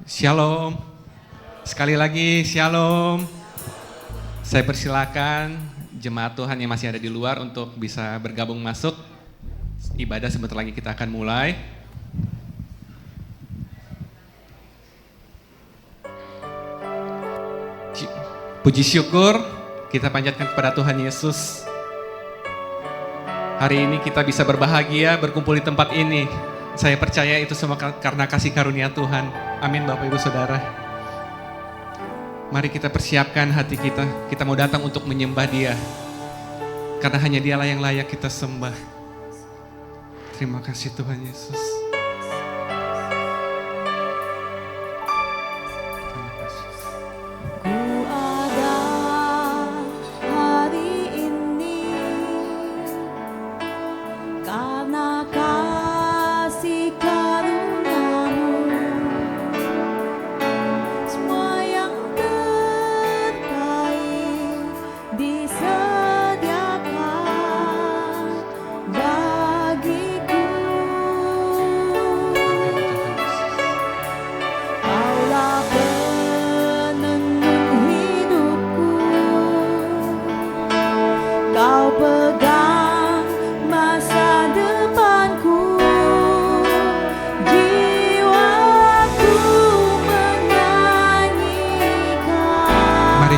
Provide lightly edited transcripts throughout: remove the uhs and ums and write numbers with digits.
Shalom. Sekali lagi shalom. Saya persilakan jemaat Tuhan yang masih ada di luar untuk bisa bergabung masuk. Ibadah sebentar lagi kita akan mulai. Puji syukur kita panjatkan kepada Tuhan Yesus. Hari ini kita bisa berbahagia berkumpul di tempat ini. Saya percaya itu semua karena kasih karunia Tuhan. Amin Bapak Ibu Saudara. Mari kita persiapkan hati kita. Kita mau datang untuk menyembah Dia. Karena hanya Dialah yang layak kita sembah. Terima kasih Tuhan Yesus.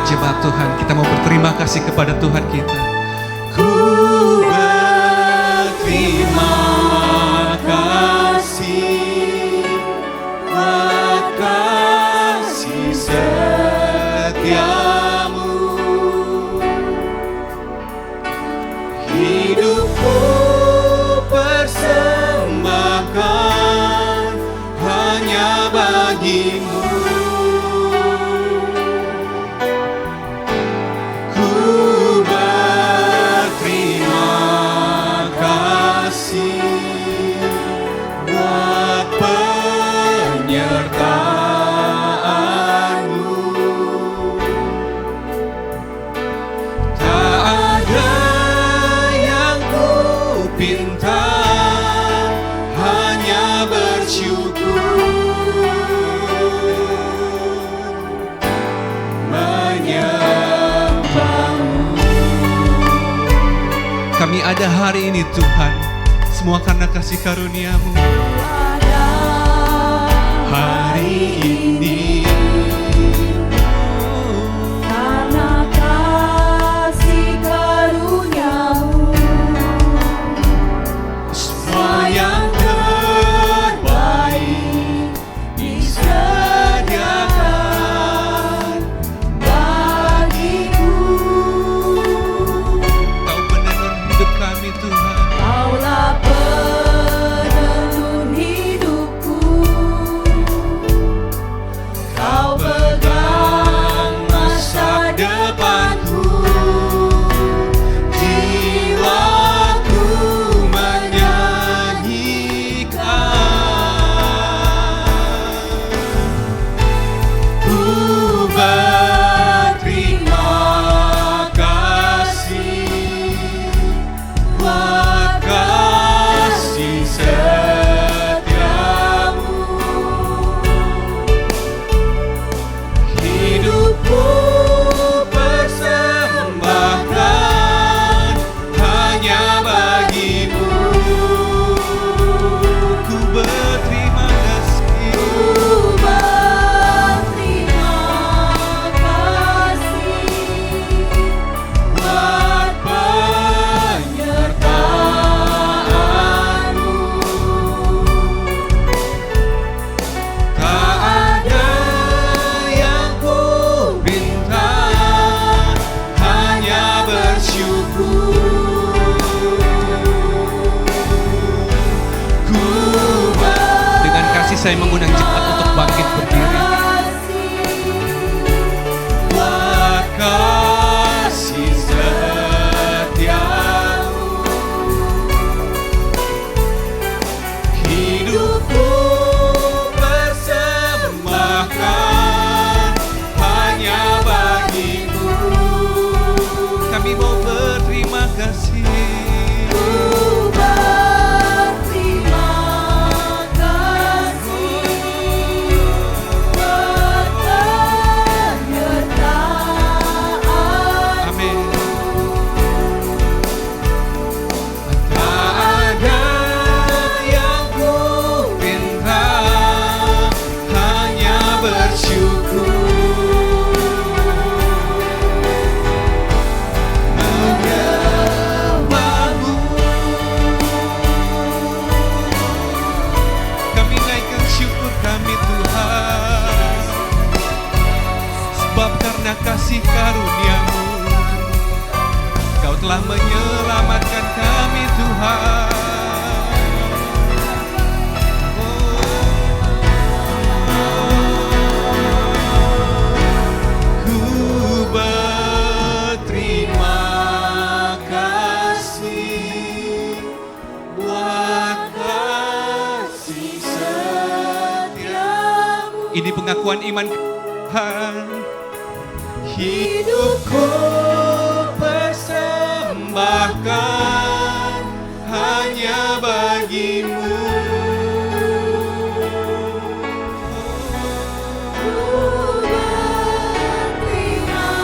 Jemaat Tuhan, kita mau berterima kasih kepada Tuhan kita. Ku berterima kasih buat kasih setiamu. Hidupku persembahkan hanya bagimu. Kami ada hari ini Tuhan, semua karena kasih karunia-Mu. Hari ini karena kasih karunia-Mu, semua yang terbaik disediakan bagiku. Kau menenun hidup kami Tuhan. Kaulah penenun hidupku. Kau pegang masa depanku. Jiwaku menyanyikan. Ku berterima kasih buat kasih setiamu. Hidupku persembahkan hanya bagimu. Ku berterima kasih. Ku berterima kasih Buat penyertaan-Mu. Tak ada yang ku minta, hanya bersyukur. Dengan kasih saya mengundang jemaat untuk bangkit berdiri. Buat kasih setiamu. Hidupku persembahkan hanya bagimu. Kami mau berterima kasih. Ku berterima kasih karena kasih karunia-Mu. Kau telah menyelamatkan kami Tuhan. Ku berterima kasih buat kasih setiamu. Ini pengakuan iman Tuhan. Hidupku persembahkan hanya bagi-Mu. Ku berterima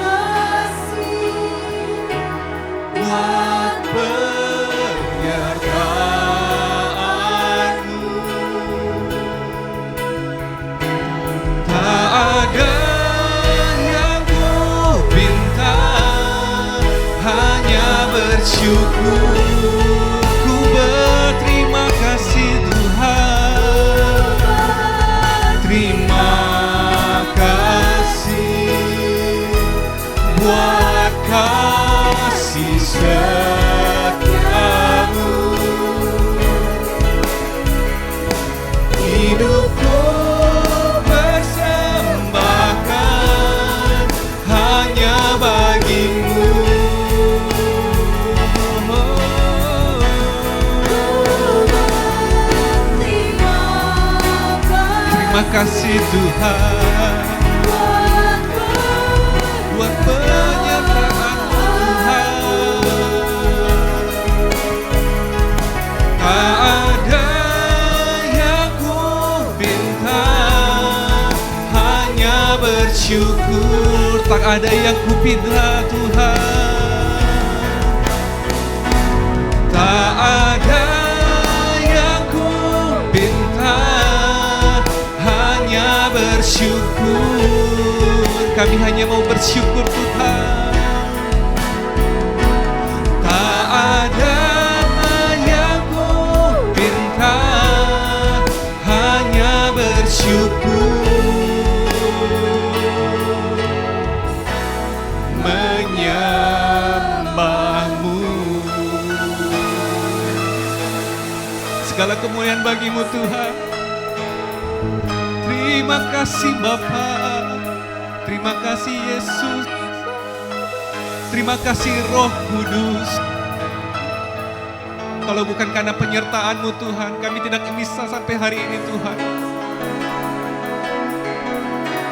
kasih Buat penyertaan-Mu. Tak ada yang ku pinta, hanya bersyukur. Ku berterima kasih Tuhan. Terima kasih buat kasih setiamu. Hidupku persembahkan hanya bagi-Mu. Terima kasih Tuhan buat penyertaan-Mu Tuhan. Tak ada yang ku pinta, hanya bersyukur. Tak ada yang ku pinta Tuhan. Tak ada yang ku pinta, hanya bersyukur. Kami hanya mau bersyukur Tuhan. Tak ada yang ku pinta, hanya bersyukur. Menyembah-Mu. Segala kemuliaan bagi-Mu Tuhan. Terima kasih Bapa. Terima kasih Yesus. Terima kasih Roh Kudus. Kalau bukan karena penyertaan-Mu Tuhan, kami tidak bisa sampai hari ini Tuhan.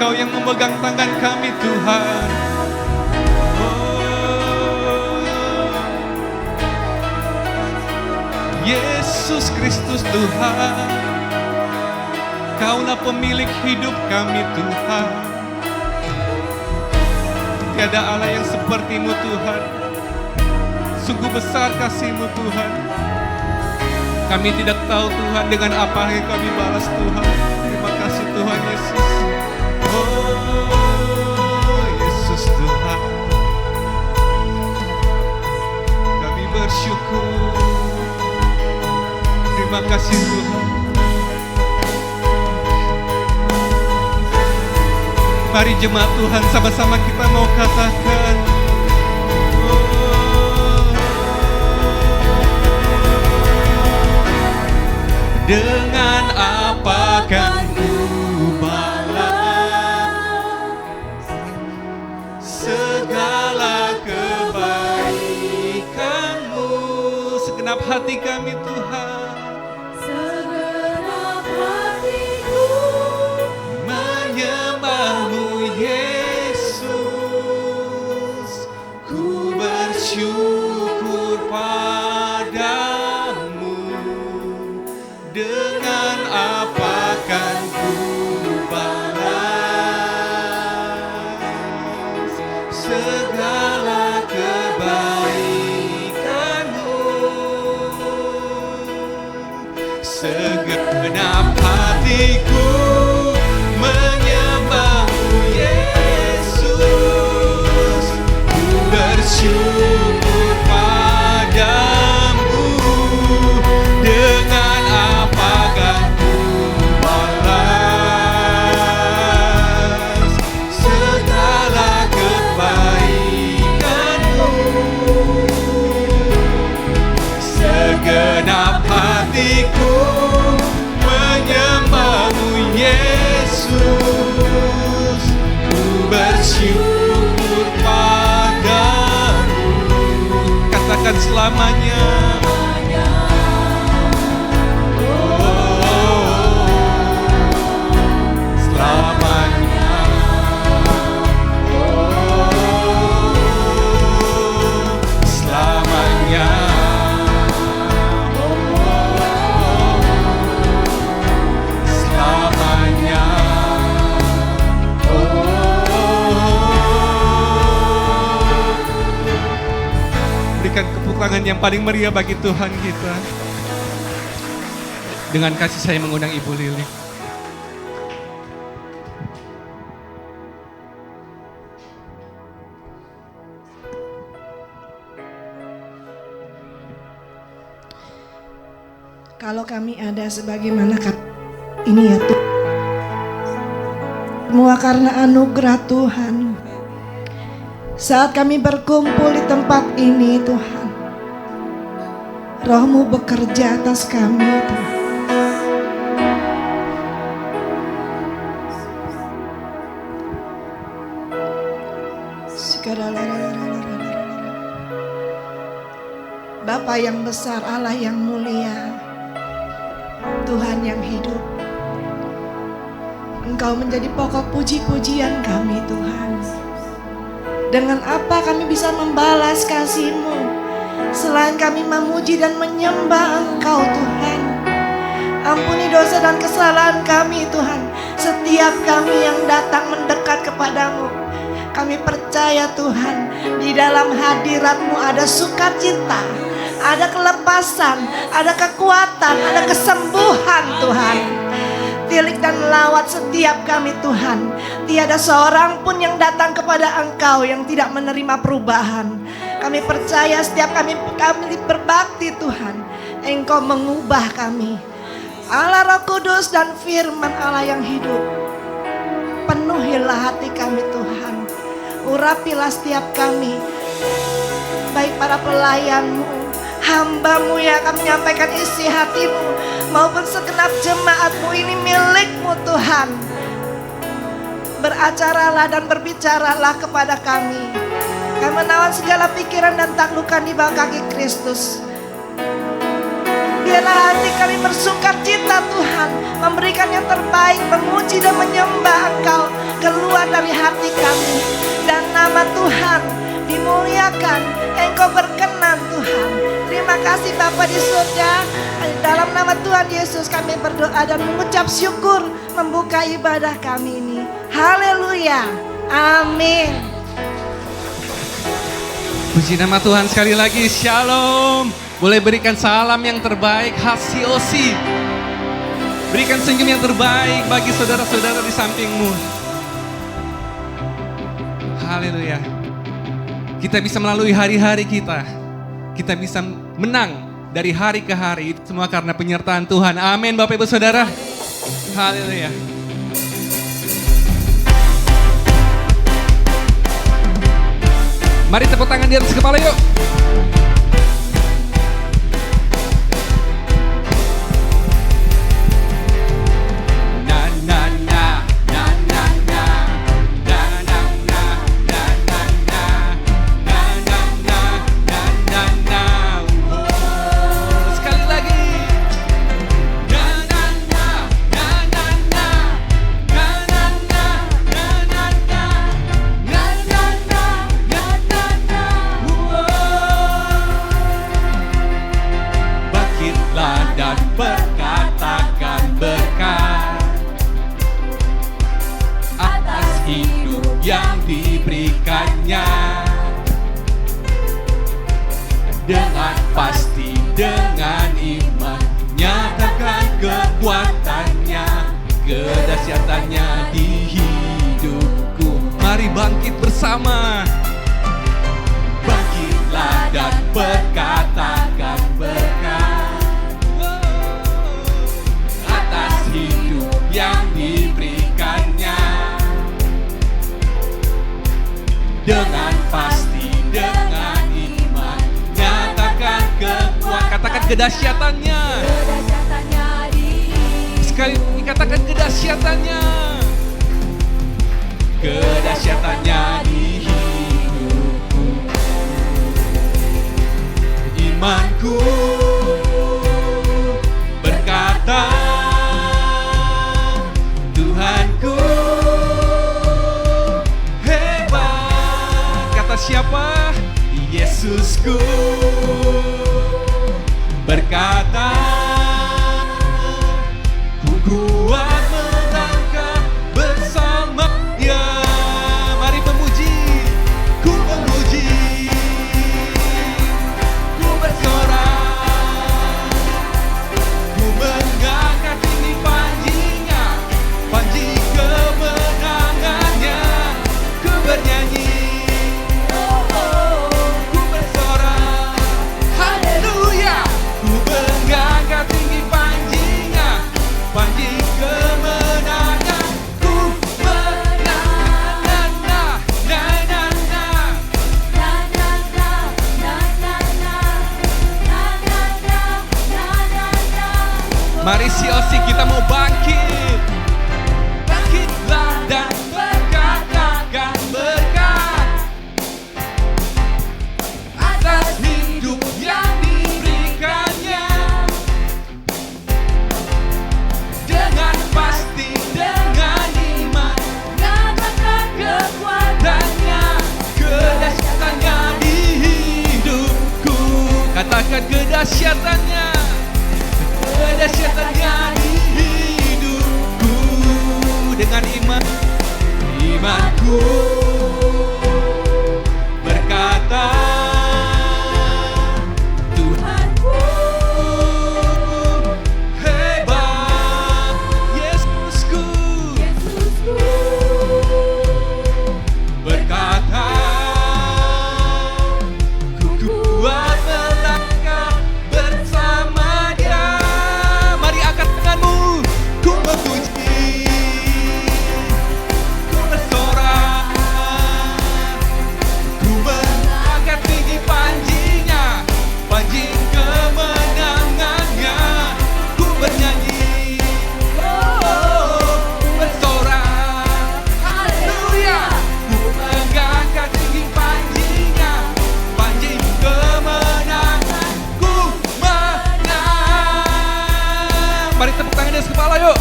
Kau yang memegang tangan kami Tuhan. Oh, Yesus Kristus Tuhan. Kaulah pemilik hidup kami Tuhan. Tiada Allah yang seperti-Mu Tuhan. Sungguh besar kasih-Mu Tuhan. Kami tidak tahu Tuhan dengan apa yang kami balas Tuhan. Terima kasih Tuhan Yesus. Oh Yesus Tuhan. Kami bersyukur. Terima kasih Tuhan. Mari jemaat Tuhan sama-sama kita mau katakan, dengan apa kan ku balas segala kebaikan-Mu. Segenap hati kami Tuhan. segenap hatiku. Menyembah-Mu Yesus. Ku bersyukur padamu. Dengan apa kan ku balas segala kebaikan-Mu. Segenap hatiku menyembah-Mu Yesus. Ku bersyukur padamu. Dengan apakah ku balas yang paling meriah bagi Tuhan kita. Dengan kasih saya mengundang Ibu Lilik. Kalau kami ada sebagaimana ini ya Tuhan, semua karena anugerah Tuhan. Saat kami berkumpul di tempat ini Tuhan, Roh-Mu bekerja atas kami Tuhan. Bapa yang besar, Allah yang mulia, Tuhan yang hidup, Engkau menjadi pokok puji-pujian kami Tuhan. Dengan apa kami bisa membalas kasih-Mu selain kami memuji dan menyembah Engkau Tuhan. Ampuni dosa dan kesalahan kami Tuhan. Setiap kami yang datang mendekat kepadamu, kami percaya Tuhan, di dalam hadirat-Mu ada sukacita, ada kelepasan, ada kekuatan, ada kesembuhan Tuhan. Tilik dan lawat setiap kami Tuhan. Tiada seorang pun yang datang kepada Engkau yang tidak menerima perubahan. Kami percaya setiap kami berbakti Tuhan, Engkau mengubah kami. Allah Roh Kudus dan firman Allah yang hidup, penuhilah hati kami Tuhan. Urapilah setiap kami, baik para pelayan-Mu, hamba-Mu yang akan menyampaikan isi hati-Mu, maupun segenap jemaat-Mu, ini milik-Mu Tuhan. Beracaralah dan berbicaralah kepada kami. Kami menawan segala pikiran dan taklukan di bawah kaki Kristus. Biarlah hati kami bersukacita Tuhan, memberikan yang terbaik, memuji dan menyembah Engkau keluar dari hati kami. Dan nama Tuhan dimuliakan, Engkau berkenan Tuhan. Terima kasih Bapa di surga. Dalam nama Tuhan Yesus kami berdoa dan mengucap syukur, membuka ibadah kami ini. Haleluya, amin. Puji nama Tuhan sekali lagi, Shalom. Boleh berikan salam yang terbaik, Hasiosi. Berikan senyum yang terbaik bagi saudara-saudara di sampingmu. Haleluya. Kita bisa melalui hari-hari kita. Kita bisa menang dari hari ke hari. Semua karena penyertaan Tuhan. Amin Bapak Ibu Saudara. Haleluya. Mari tepuk tangan di atas kepala yuk. Dengan pasti, dengan iman, nyatakan kekuatannya, kedahsyatannya di hidupku. Mari bangkit bersama. Bangkitlah dan berkatakan berkat atas hidup yang diberikannya. Dengan pasti, dengan katakan kedahsyatannya. Sekali katakan kedahsyatannya. Kedahsyatannya di hidupku. Imanku berkata, Tuhanku hebat. Kata siapa? Yesusku berkata, ku kuat melangkah bersamanya. Mari memuji, ku memuji, ku berkata. kemenangan, ku menang. Na na na na na. Mari CLC kita mau bangkit. Bangkitlah dan berkatakan berkat atas hidup yang diberikannya. Dengan pasti, dengan iman, Nyatakan kekuatannya, kedahsyatannya di hidupku. Katakan kedahsyatannya, kedahsyatannya di hidupku. Dengan imanku berkata, Tuhanku hebat, Yesusku berkata, ku kuat melangkah bersama Dia. Mari angkat tanganmu, ku memuji, ku bersorak, ku mengangkat tinggi panjinya, panji kemenangannya. Ku bernyanyi, ku bersorak, haleluya. Ku mengangkat tinggi panjinya, panji kemenangan. Ku menang. Mari tepuk tangan di atas kepala yuk.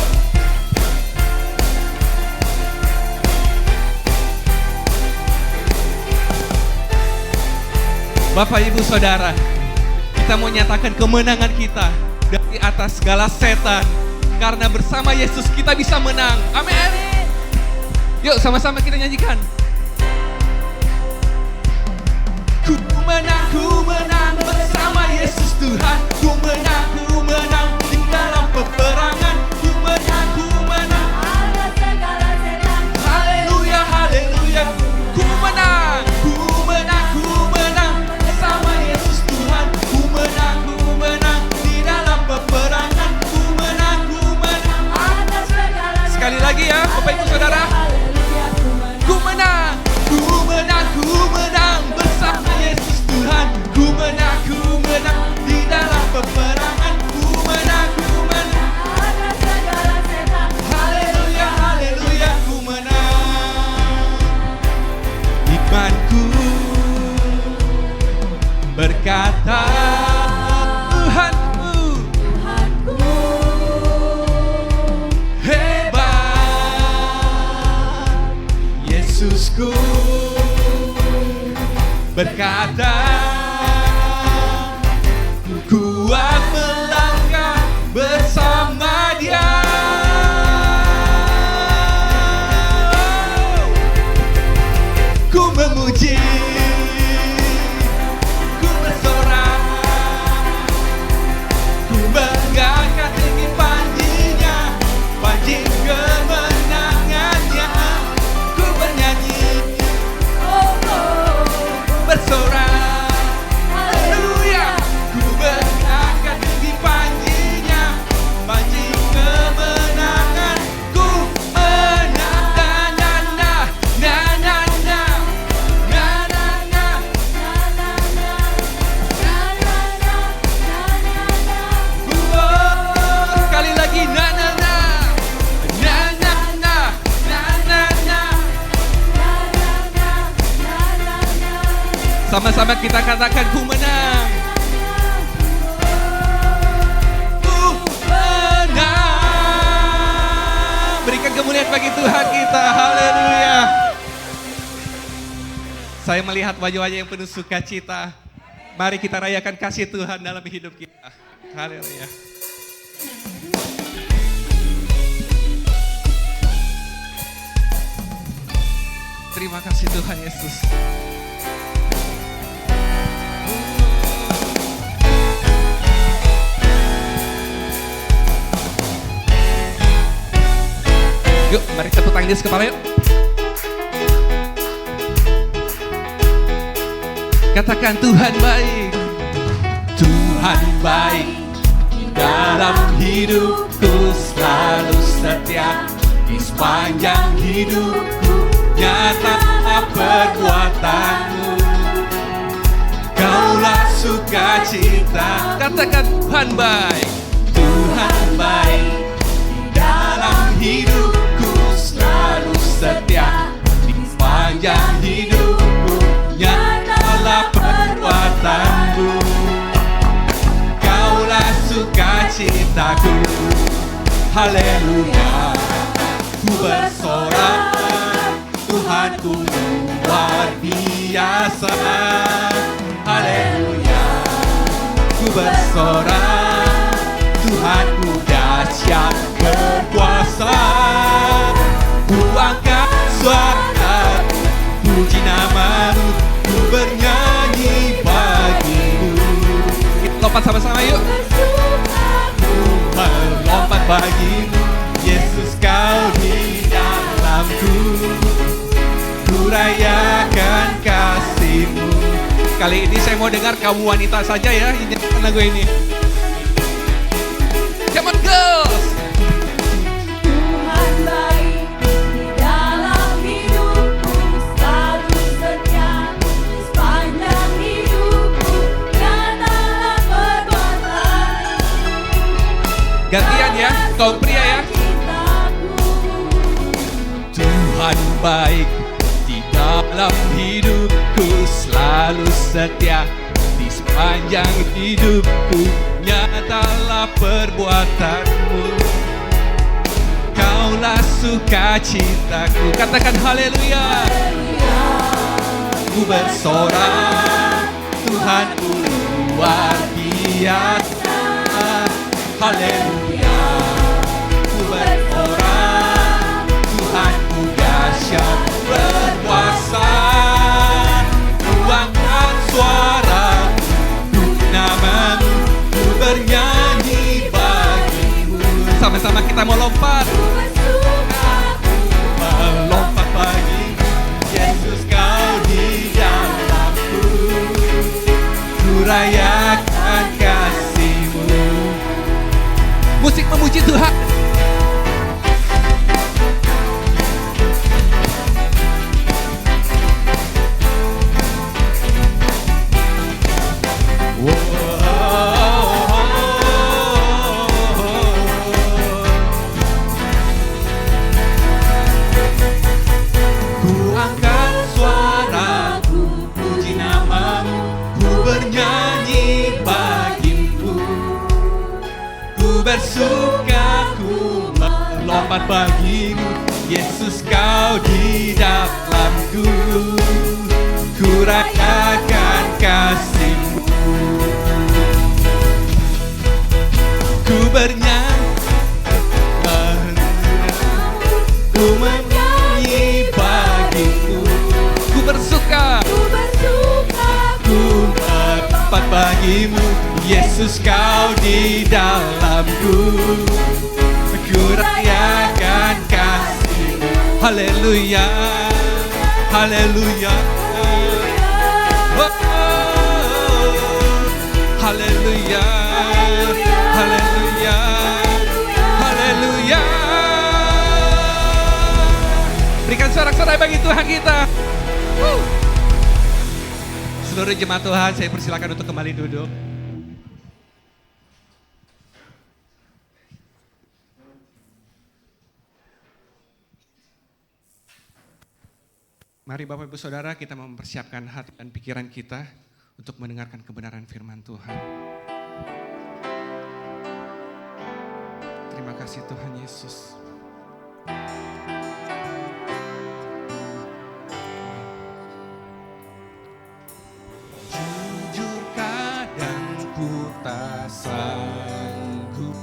Bapak, Ibu, Saudara, kita mau nyatakan kemenangan kita dari atas segala setan. Karena bersama Yesus kita bisa menang. Amin. Yuk sama-sama kita nyanyikan. Ku menang bersama Yesus Tuhan. Ku menang di dalam peperangan. Ku menang. Haleluya, haleluya. Ku menang bersama Yesus Tuhan. Ku menang di dalam peperangan. Ku menang. Sekali lagi ya, Bapak Ibu Saudara. Ku menang bersama Yesus Tuhan. Ku menang di dalam peperangan. Ku menang. Haleluya, haleluya, ku menang. Imanku berkata, Tuhanku hebat, Yesusku berkata, ku kuat melangkah bersama Dia. Ku memuji, ku bersorak, ku mengangkat tinggi panjinya, panji kemenangannya. Ku bernyanyi, bersorak, haleluya. Ku mengangkat tinggi panjinya, panji kemenangan. Ku menang. Sekali lagi, sama-sama kita katakan, ku menang. Ku menang. Berikan kemuliaan bagi Tuhan kita. Haleluya. Saya melihat wajah-wajah yang penuh sukacita. Mari kita rayakan kasih Tuhan dalam hidup kita. Haleluya. Terima kasih Tuhan Yesus. Yuk, mari tepuk tangan di atas kepala yuk. Katakan Tuhan baik. Tuhan baik dalam hidupku. selalu setia di sepanjang hidupku. Nyatalah perbuatanmu, Kaulah sukacita. Katakan Tuhan baik, Tuhan baik. Di dalam hidupku selalu setia di sepanjang hidupku. Nyatalah perbuatanmu, Kaulah sukacitaku. Haleluya, ku bersorak, Tuhanku luar biasa. Haleluya, ku bersorak, Tuhanku dahsyat berkuasa. Ku angkat suara, puji nama-Mu, ku bernyanyi bagimu. Kita lompat sama-sama yuk. Melompat bagimu, Yesus Kau di dalamku. Ku rayakan kasih-Mu. Kali ini saya mau dengar kamu wanita saja ya yang nyanyikan lagu ini. Come on girls. Tuhan baik, di dalam hidupku selalu setia, di sepanjang hidupku nyatalah perbuatan. Gantian ya, kaum pria ya. Tuhan baik, di dalam hidupku selalu setia, di sepanjang hidupku nyatalah perbuatan-Mu. Kaulah sukacitaku. Katakan haleluya. Ku bersorak, Tuhanku luar biasa. Haleluya, ku bersorak, Tuhanku dahsyat berkuasa. Ku angkat suara, puji nama-Mu, ku bernyanyi bagimu. Sama-sama kita mau lompat. Melompat bagimu, Yesus Kau di dalamku. Ku rayakan kasih-Mu. Musik memuji Tuhan. Ku angkat suaraku, puji nama-Mu, ku bernyanyi bagimu. Ku bersuka, ku melompat bagimu, Yesus Kau di dalamku. Ku rayakan kasih-Mu. Ku bernyanyi, ku menyanyi bagimu. Ku bersuka, ku melompat bagimu, Yesus Kau di dalamku. Ku rayakan kasih-Mu. Haleluya, haleluya, oh, oh, haleluya, haleluya, haleluya. Berikan sorak-sorai bagi Tuhan kita. Seluruh jemaat Tuhan, saya persilakan untuk kembali duduk. Mari Bapak Ibu Saudara, kita mempersiapkan hati dan pikiran kita untuk mendengarkan kebenaran firman Tuhan. Terima kasih Tuhan Yesus. Jujur kadang ku tak sanggup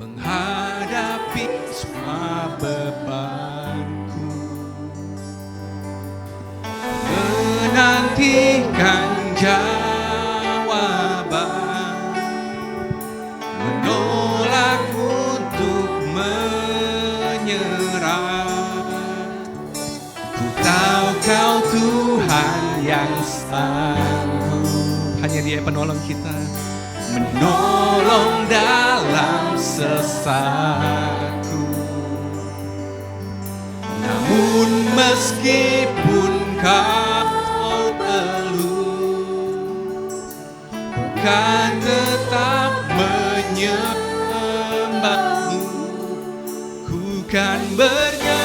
menghadapi semua bebanku, menantikan jawaban, menolak untuk menyerah. Ku tahu Kau Tuhan yang sanggup, hanya Dia penolong kita, menolong dalam sesatku. Namun meskipun kau teluh, kan tetap menyembahmu. Ku kan bernyanyi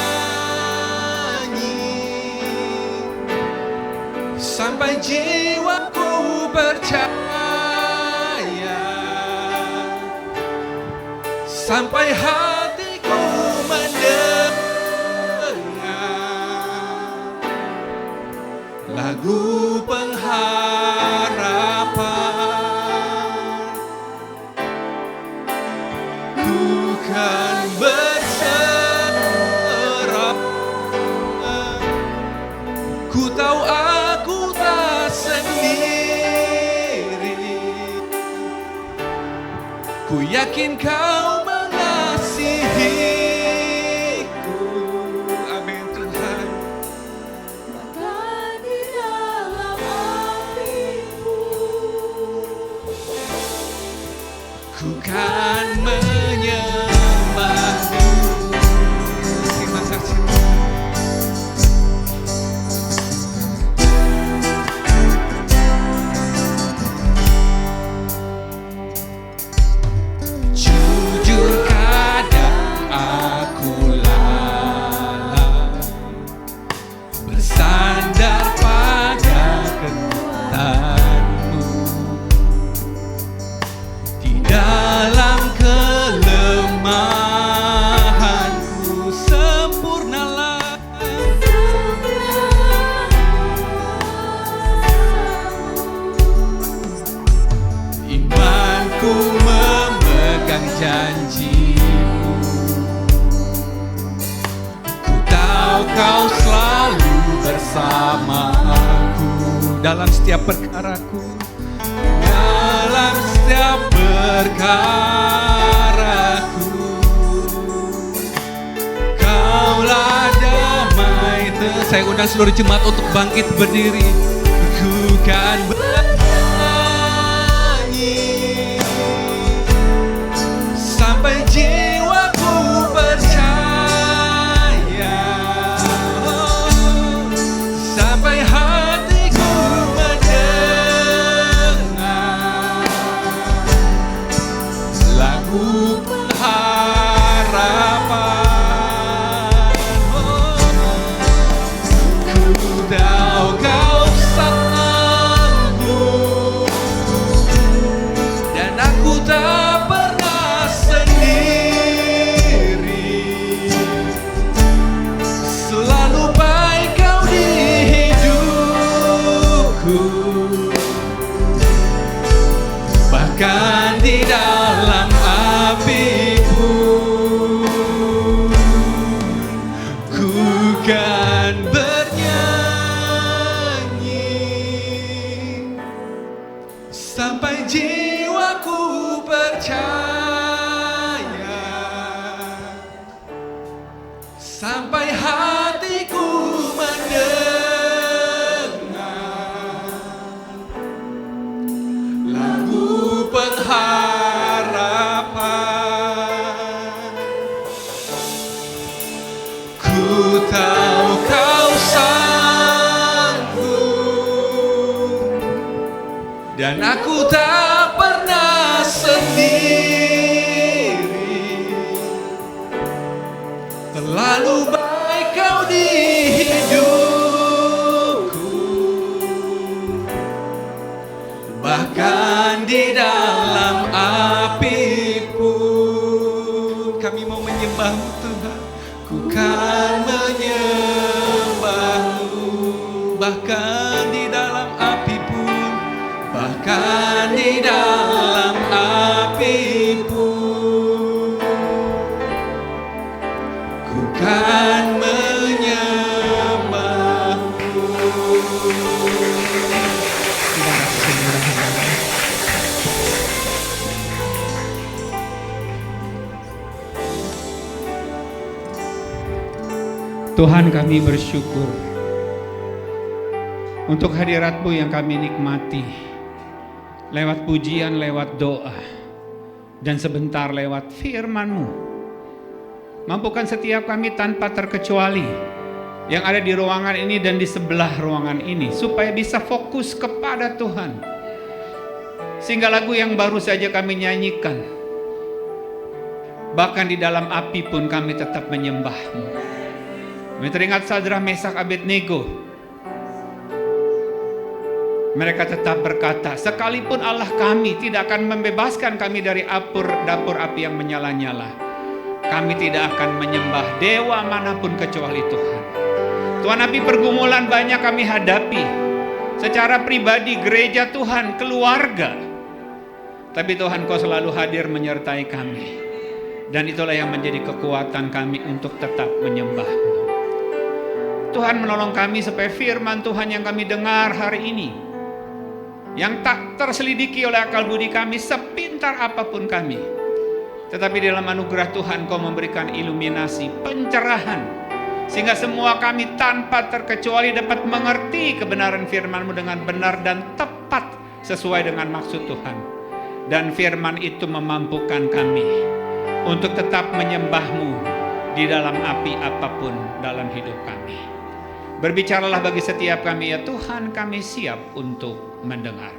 sampai jiwaku percaya, sampai hatiku mendengar lagu pengharapan. Ku kan berserah, ku tahu aku tak sendiri. Ku yakin kau mengasihiku. Amin Tuhan. Bahkan di dalam apiku, Ku kan menyembahmu. Terima kasih. Jujur kadang aku lalai, bersandar pada kekuatanmu. Di dalam kelemahanku sempurnalah imanku memegang janjimu. Ku tahu kau selalu bersamaku dalam setiap perkaraku, dalam setiap perkaraku. Kaulah damai. Saya undang seluruh jemaat untuk bangkit berdiri. Ku kan bernyanyi sampai jiwaku percaya, sampai hatiku mendengar lagu pengharapan. Ku tahu kau sanggup, dan aku tak pernah sendiri. Selalu baik kau di hidupku, bahkan di dalam api pun ku kan bernyanyi sampai jiwaku percaya, sampai hatiku mendengar lagu pengharapan. Ku tahu kau sanggup, dan aku tak pernah sendiri. Terlalu baik kau di hidupku, bahkan di dalam api pun. Kami mau menyembah-Mu Tuhan. Ku kan menyembah-Mu, bahkan di dalam api pun, bahkan di dalam api pun. Ku kan menyembah-Mu. Terima kasih Tuhan. Tuhan, kami bersyukur untuk hadirat-Mu yang kami nikmati lewat pujian, lewat doa. dan sebentar lewat firman-Mu. Mampukan setiap kami tanpa terkecuali yang ada di ruangan ini dan di sebelah ruangan ini, supaya bisa fokus kepada Tuhan. Sehingga lagu yang baru saja kami nyanyikan, bahkan di dalam api pun kami tetap menyembah-Mu. Kami teringat Sadrak, Mesak, Abednego. Mereka tetap berkata, sekalipun Allah kami tidak akan membebaskan kami dari dapur api yang menyala-nyala, kami tidak akan menyembah dewa manapun kecuali Tuhan. Tuhan, api pergumulan banyak kami hadapi, secara pribadi, gereja Tuhan, keluarga. Tapi Tuhan, Kau selalu hadir menyertai kami. Dan itulah yang menjadi kekuatan kami untuk tetap menyembah-Mu. Tuhan, menolong kami supaya firman Tuhan yang kami dengar hari ini, yang tak terselidiki oleh akal budi kami sepintar apapun kami, tetapi dalam anugerah Tuhan Kau memberikan iluminasi, pencerahan, sehingga semua kami tanpa terkecuali dapat mengerti kebenaran firman-Mu dengan benar dan tepat sesuai dengan maksud Tuhan. Dan firman itu memampukan kami untuk tetap menyembah-Mu di dalam api apapun dalam hidup kami. Berbicaralah bagi setiap kami ya Tuhan, kami siap untuk mendengar.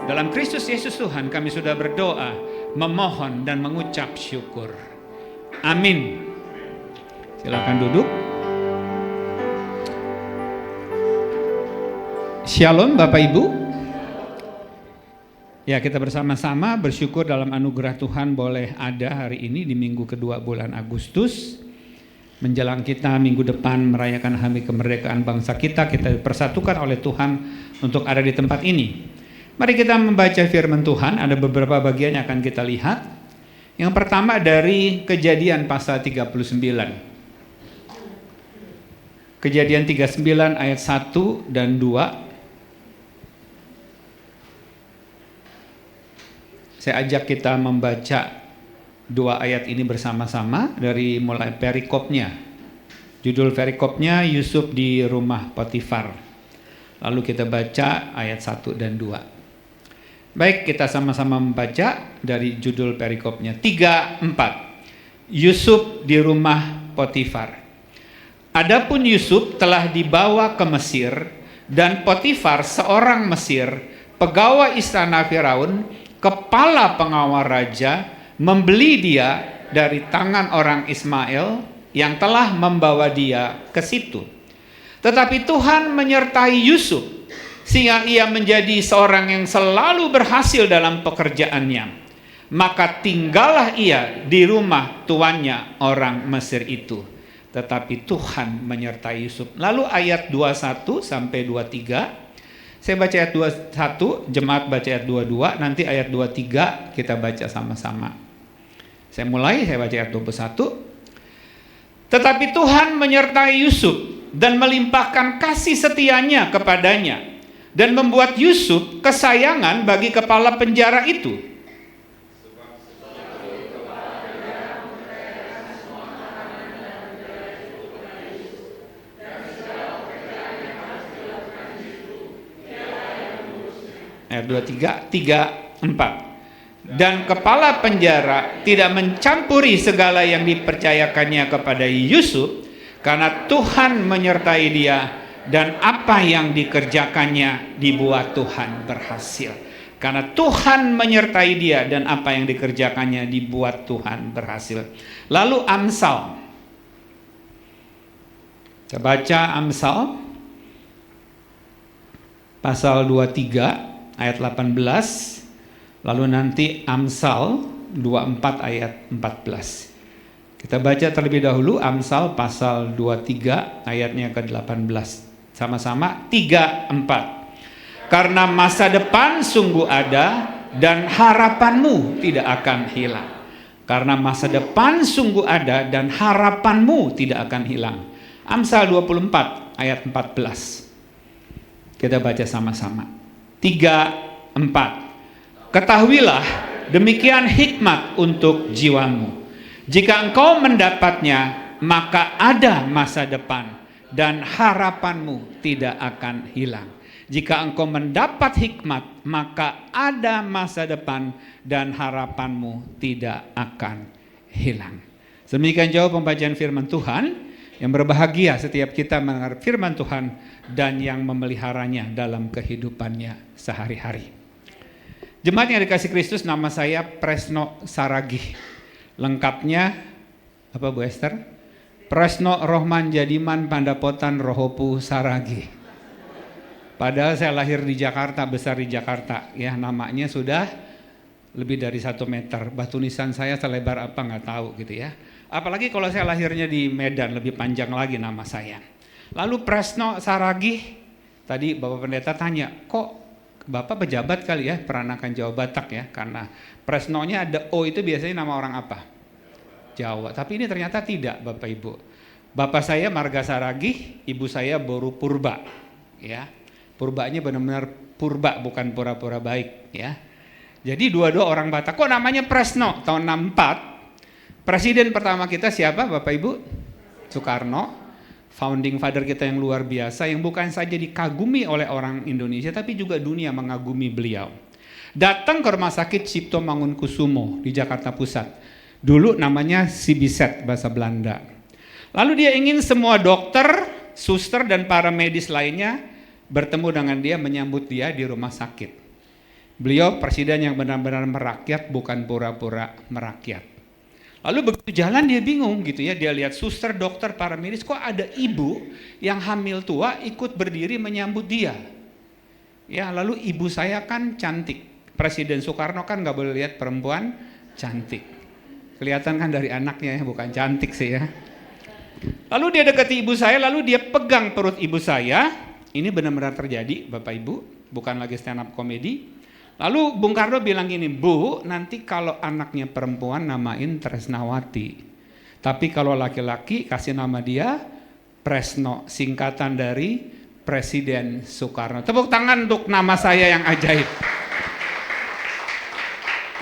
Dalam Kristus Yesus Tuhan kami sudah berdoa, memohon dan mengucap syukur. Amin. Silakan duduk. Shalom Bapak Ibu. Ya, kita bersama-sama bersyukur dalam anugerah Tuhan boleh ada hari ini di minggu kedua bulan Agustus. Menjelang kita minggu depan merayakan hari kemerdekaan bangsa kita dipersatukan oleh Tuhan untuk ada di tempat ini. Mari kita membaca firman Tuhan, ada beberapa bagian yang akan kita lihat. Yang pertama dari Kejadian pasal 39. Kejadian 39 ayat 1 dan 2. Saya ajak kita membaca dua ayat ini bersama-sama dari mulai perikopnya. Judul perikopnya Yusuf di rumah Potifar. Lalu kita baca ayat 1 dan 2. Baik, kita sama-sama membaca dari judul perikopnya. 3-4. Yusuf di rumah Potifar. Adapun Yusuf telah dibawa ke Mesir, dan Potifar seorang Mesir, pegawai istana Firaun, kepala pengawal raja, membeli dia dari tangan orang Ismail yang telah membawa dia ke situ. Tetapi Tuhan menyertai Yusuf sehingga ia menjadi seorang yang selalu berhasil dalam pekerjaannya. Maka tinggallah ia di rumah tuannya orang Mesir itu. Tetapi Tuhan menyertai Yusuf. Lalu ayat 21 sampai 23. Saya baca ayat 21, jemaat baca ayat 22, nanti ayat 23 kita baca sama-sama. Saya baca ayat 21. Tetapi Tuhan menyertai Yusuf dan melimpahkan kasih setianya kepadanya dan membuat Yusuf kesayangan bagi kepala penjara itu. Ayat 23, 3, 4. Dan kepala penjara tidak mencampuri segala yang dipercayakannya kepada Yusuf, karena Tuhan menyertai dia dan apa yang dikerjakannya dibuat Tuhan berhasil. Karena Tuhan menyertai dia dan apa yang dikerjakannya dibuat Tuhan berhasil. Lalu Amsal. Kita baca Amsal pasal 23 ayat 18. Lalu nanti Amsal 24 ayat 14. Kita baca terlebih dahulu Amsal pasal 23 ayatnya ke-18. Sama-sama 3-4. Karena masa depan sungguh ada dan harapanmu tidak akan hilang. Karena masa depan sungguh ada dan harapanmu tidak akan hilang. Amsal 24 ayat 14. Kita baca sama-sama. 3-4. Ketahuilah, demikian hikmat untuk jiwamu. Jika engkau mendapatnya, maka ada masa depan dan harapanmu tidak akan hilang. Jika engkau mendapat hikmat, maka ada masa depan dan harapanmu tidak akan hilang. Demikian jauh pembacaan firman Tuhan. Yang berbahagia setiap kita mendengar firman Tuhan dan yang memeliharanya dalam kehidupannya sehari-hari. Jemaat yang dikasih Kristus, nama saya Presno Saragih. Lengkapnya apa Bu Esther? Presno Rohman Jadiman Pandapotan Rohopu Saragih. Padahal saya lahir di Jakarta, besar di Jakarta. Ya, namanya sudah lebih dari 1 meter. Batu nisan saya selebar apa nggak tahu gitu ya. Apalagi kalau saya lahirnya di Medan, lebih panjang lagi nama saya. Lalu Presno Saragih, tadi Bapak Pendeta tanya, kok Bapak pejabat kali ya, Peranakan Jawa Batak ya, karena Presnonya ada O itu biasanya nama orang apa? Jawa, tapi ini ternyata tidak Bapak Ibu. Bapak saya Marga Saragih, ibu saya Boru Purba, ya. Purbanya benar-benar purba, bukan pura-pura baik, ya. Jadi dua-dua orang Batak. Kok namanya Presno? Tahun 64, Presiden pertama kita siapa Bapak Ibu? Soekarno, founding father kita yang luar biasa, yang bukan saja dikagumi oleh orang Indonesia, tapi juga dunia mengagumi beliau. Datang ke rumah sakit Cipto Mangunkusumo di Jakarta Pusat. Dulu namanya Sibiset bahasa Belanda. Lalu dia ingin semua dokter, suster dan para medis lainnya bertemu dengan dia, menyambut dia di rumah sakit. Beliau presiden yang benar-benar merakyat, bukan pura-pura merakyat. Lalu begitu jalan dia bingung gitu ya, dia lihat suster, dokter, para medis, kok ada ibu yang hamil tua ikut berdiri menyambut dia. Ya, lalu ibu saya kan cantik. Presiden Soekarno kan nggak boleh lihat perempuan cantik. Kelihatan kan dari anaknya ya, bukan cantik sih ya. Lalu dia dekati ibu saya, lalu dia pegang perut ibu saya. Ini benar-benar terjadi Bapak Ibu, bukan lagi stand up comedy. Lalu Bung Karno bilang gini, Bu, nanti kalau anaknya perempuan namain Tresnawati. Tapi kalau laki-laki kasih nama dia Presno, singkatan dari Presiden Soekarno. Tepuk tangan untuk nama saya yang ajaib.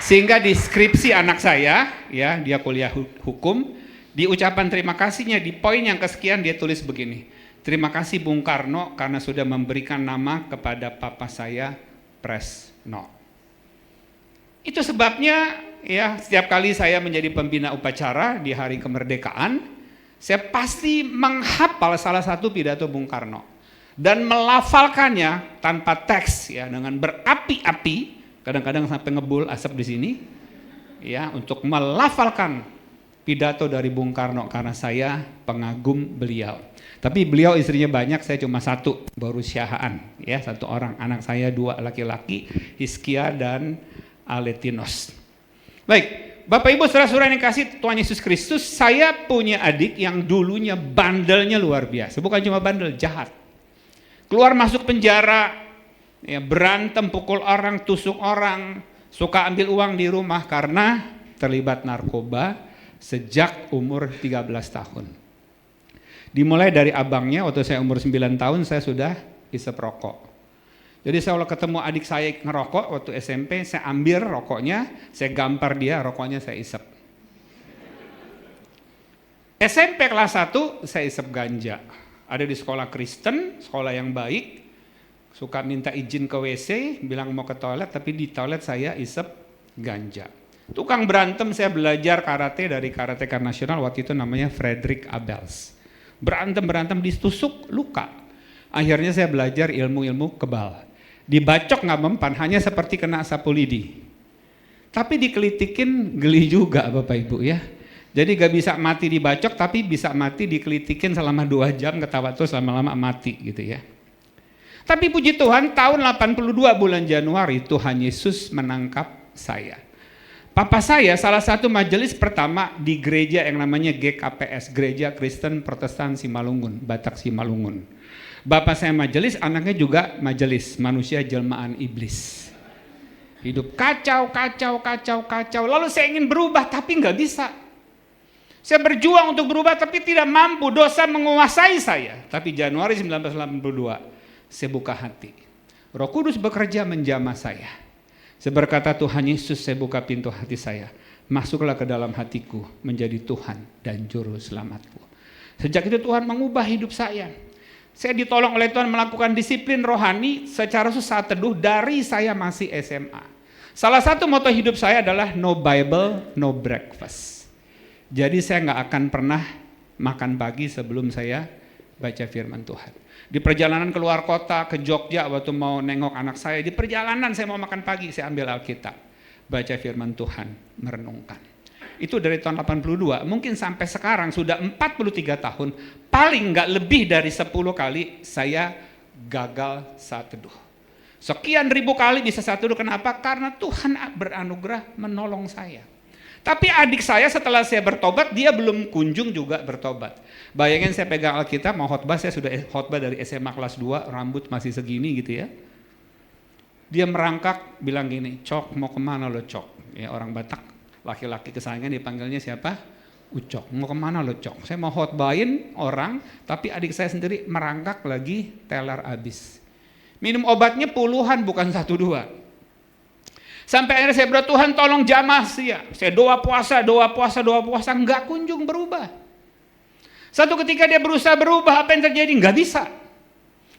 Sehingga di skripsi anak saya, ya dia kuliah hukum, di ucapan terima kasihnya di poin yang kesekian dia tulis begini. Terima kasih Bung Karno karena sudah memberikan nama kepada papa saya Presno. Itu sebabnya ya setiap kali saya menjadi pembina upacara di hari kemerdekaan, saya pasti menghafal salah satu pidato Bung Karno dan melafalkannya tanpa teks ya, dengan berapi-api, kadang-kadang sampai ngebul asap di sini ya, untuk melafalkan pidato dari Bung Karno karena saya pengagum beliau. Tapi beliau istrinya banyak, saya cuma satu, baru Syahaan ya, 1 orang, anak saya 2 laki-laki, Hizkia dan Aletinos. Baik, Bapak Ibu saudara-saudara yang kasih Tuhan Yesus Kristus, saya punya adik yang dulunya bandelnya luar biasa, bukan cuma bandel, jahat. Keluar masuk penjara, ya, berantem, pukul orang, tusuk orang, suka ambil uang di rumah karena terlibat narkoba sejak umur 13 tahun. Dimulai dari abangnya, waktu saya umur 9 tahun saya sudah isep rokok. Jadi saya kalau ketemu adik saya ngerokok waktu SMP, saya ambil rokoknya, saya gampar dia, rokoknya saya isep. SMP kelas 1 saya isep ganja. Ada di sekolah Kristen, sekolah yang baik, suka minta izin ke WC, bilang mau ke toilet, tapi di toilet saya isep ganja. Tukang berantem, saya belajar karate dari karateka nasional, waktu itu namanya Frederick Abels. Berantem ditusuk, luka. Akhirnya saya belajar ilmu-ilmu kebal. Dibacok nggak mempan, hanya seperti kena sapu lidi. Tapi dikelitikin geli juga Bapak Ibu ya. Jadi gak bisa mati dibacok, tapi bisa mati dikelitikin selama 2 jam, ketawa terus lama-lama mati gitu ya. Tapi puji Tuhan, tahun 82 bulan Januari Tuhan Yesus menangkap saya. Papa saya salah satu majelis pertama di gereja yang namanya GKPS, Gereja Kristen Protestan Simalungun, Batak Simalungun. Bapak saya majelis, anaknya juga majelis, manusia jelmaan iblis. Hidup kacau. Lalu saya ingin berubah tapi nggak bisa. Saya berjuang untuk berubah tapi tidak mampu, dosa menguasai saya. Tapi Januari 1982 saya buka hati. Roh Kudus bekerja menjamah saya. Saya berkata, Tuhan Yesus, saya buka pintu hati saya. Masuklah ke dalam hatiku menjadi Tuhan dan Juru Selamatku. Sejak itu Tuhan mengubah hidup saya. Saya ditolong oleh Tuhan melakukan disiplin rohani secara saat teduh dari saya masih SMA. Salah satu moto hidup saya adalah no Bible, no breakfast. Jadi saya nggak akan pernah makan pagi sebelum saya baca firman Tuhan. Di perjalanan keluar kota ke Jogja waktu mau nengok anak saya, di perjalanan saya mau makan pagi, saya ambil Alkitab, baca firman Tuhan, merenungkan. Itu dari tahun 82, mungkin sampai sekarang sudah 43 tahun, paling nggak lebih dari 10 kali saya gagal saat teduh. Sekian ribu kali bisa saat teduh, kenapa? Karena Tuhan beranugerah menolong saya. Tapi adik saya setelah saya bertobat, dia belum kunjung juga bertobat. Bayangin saya pegang Alkitab, mau khotbah, saya sudah khotbah dari SMA kelas 2, rambut masih segini gitu ya. Dia merangkak, bilang gini, Cok mau kemana lo Cok? Ya orang Batak, laki-laki kesayangan dipanggilnya siapa? Ucok, mau kemana lo Cok? Saya mau khotbahin orang, tapi adik saya sendiri merangkak lagi teler abis. Minum obatnya puluhan bukan 1-2. Sampai akhirnya saya berdoa, Tuhan tolong jamah saya doa puasa, nggak kunjung berubah. Satu ketika dia berusaha berubah, apa yang terjadi? Nggak bisa.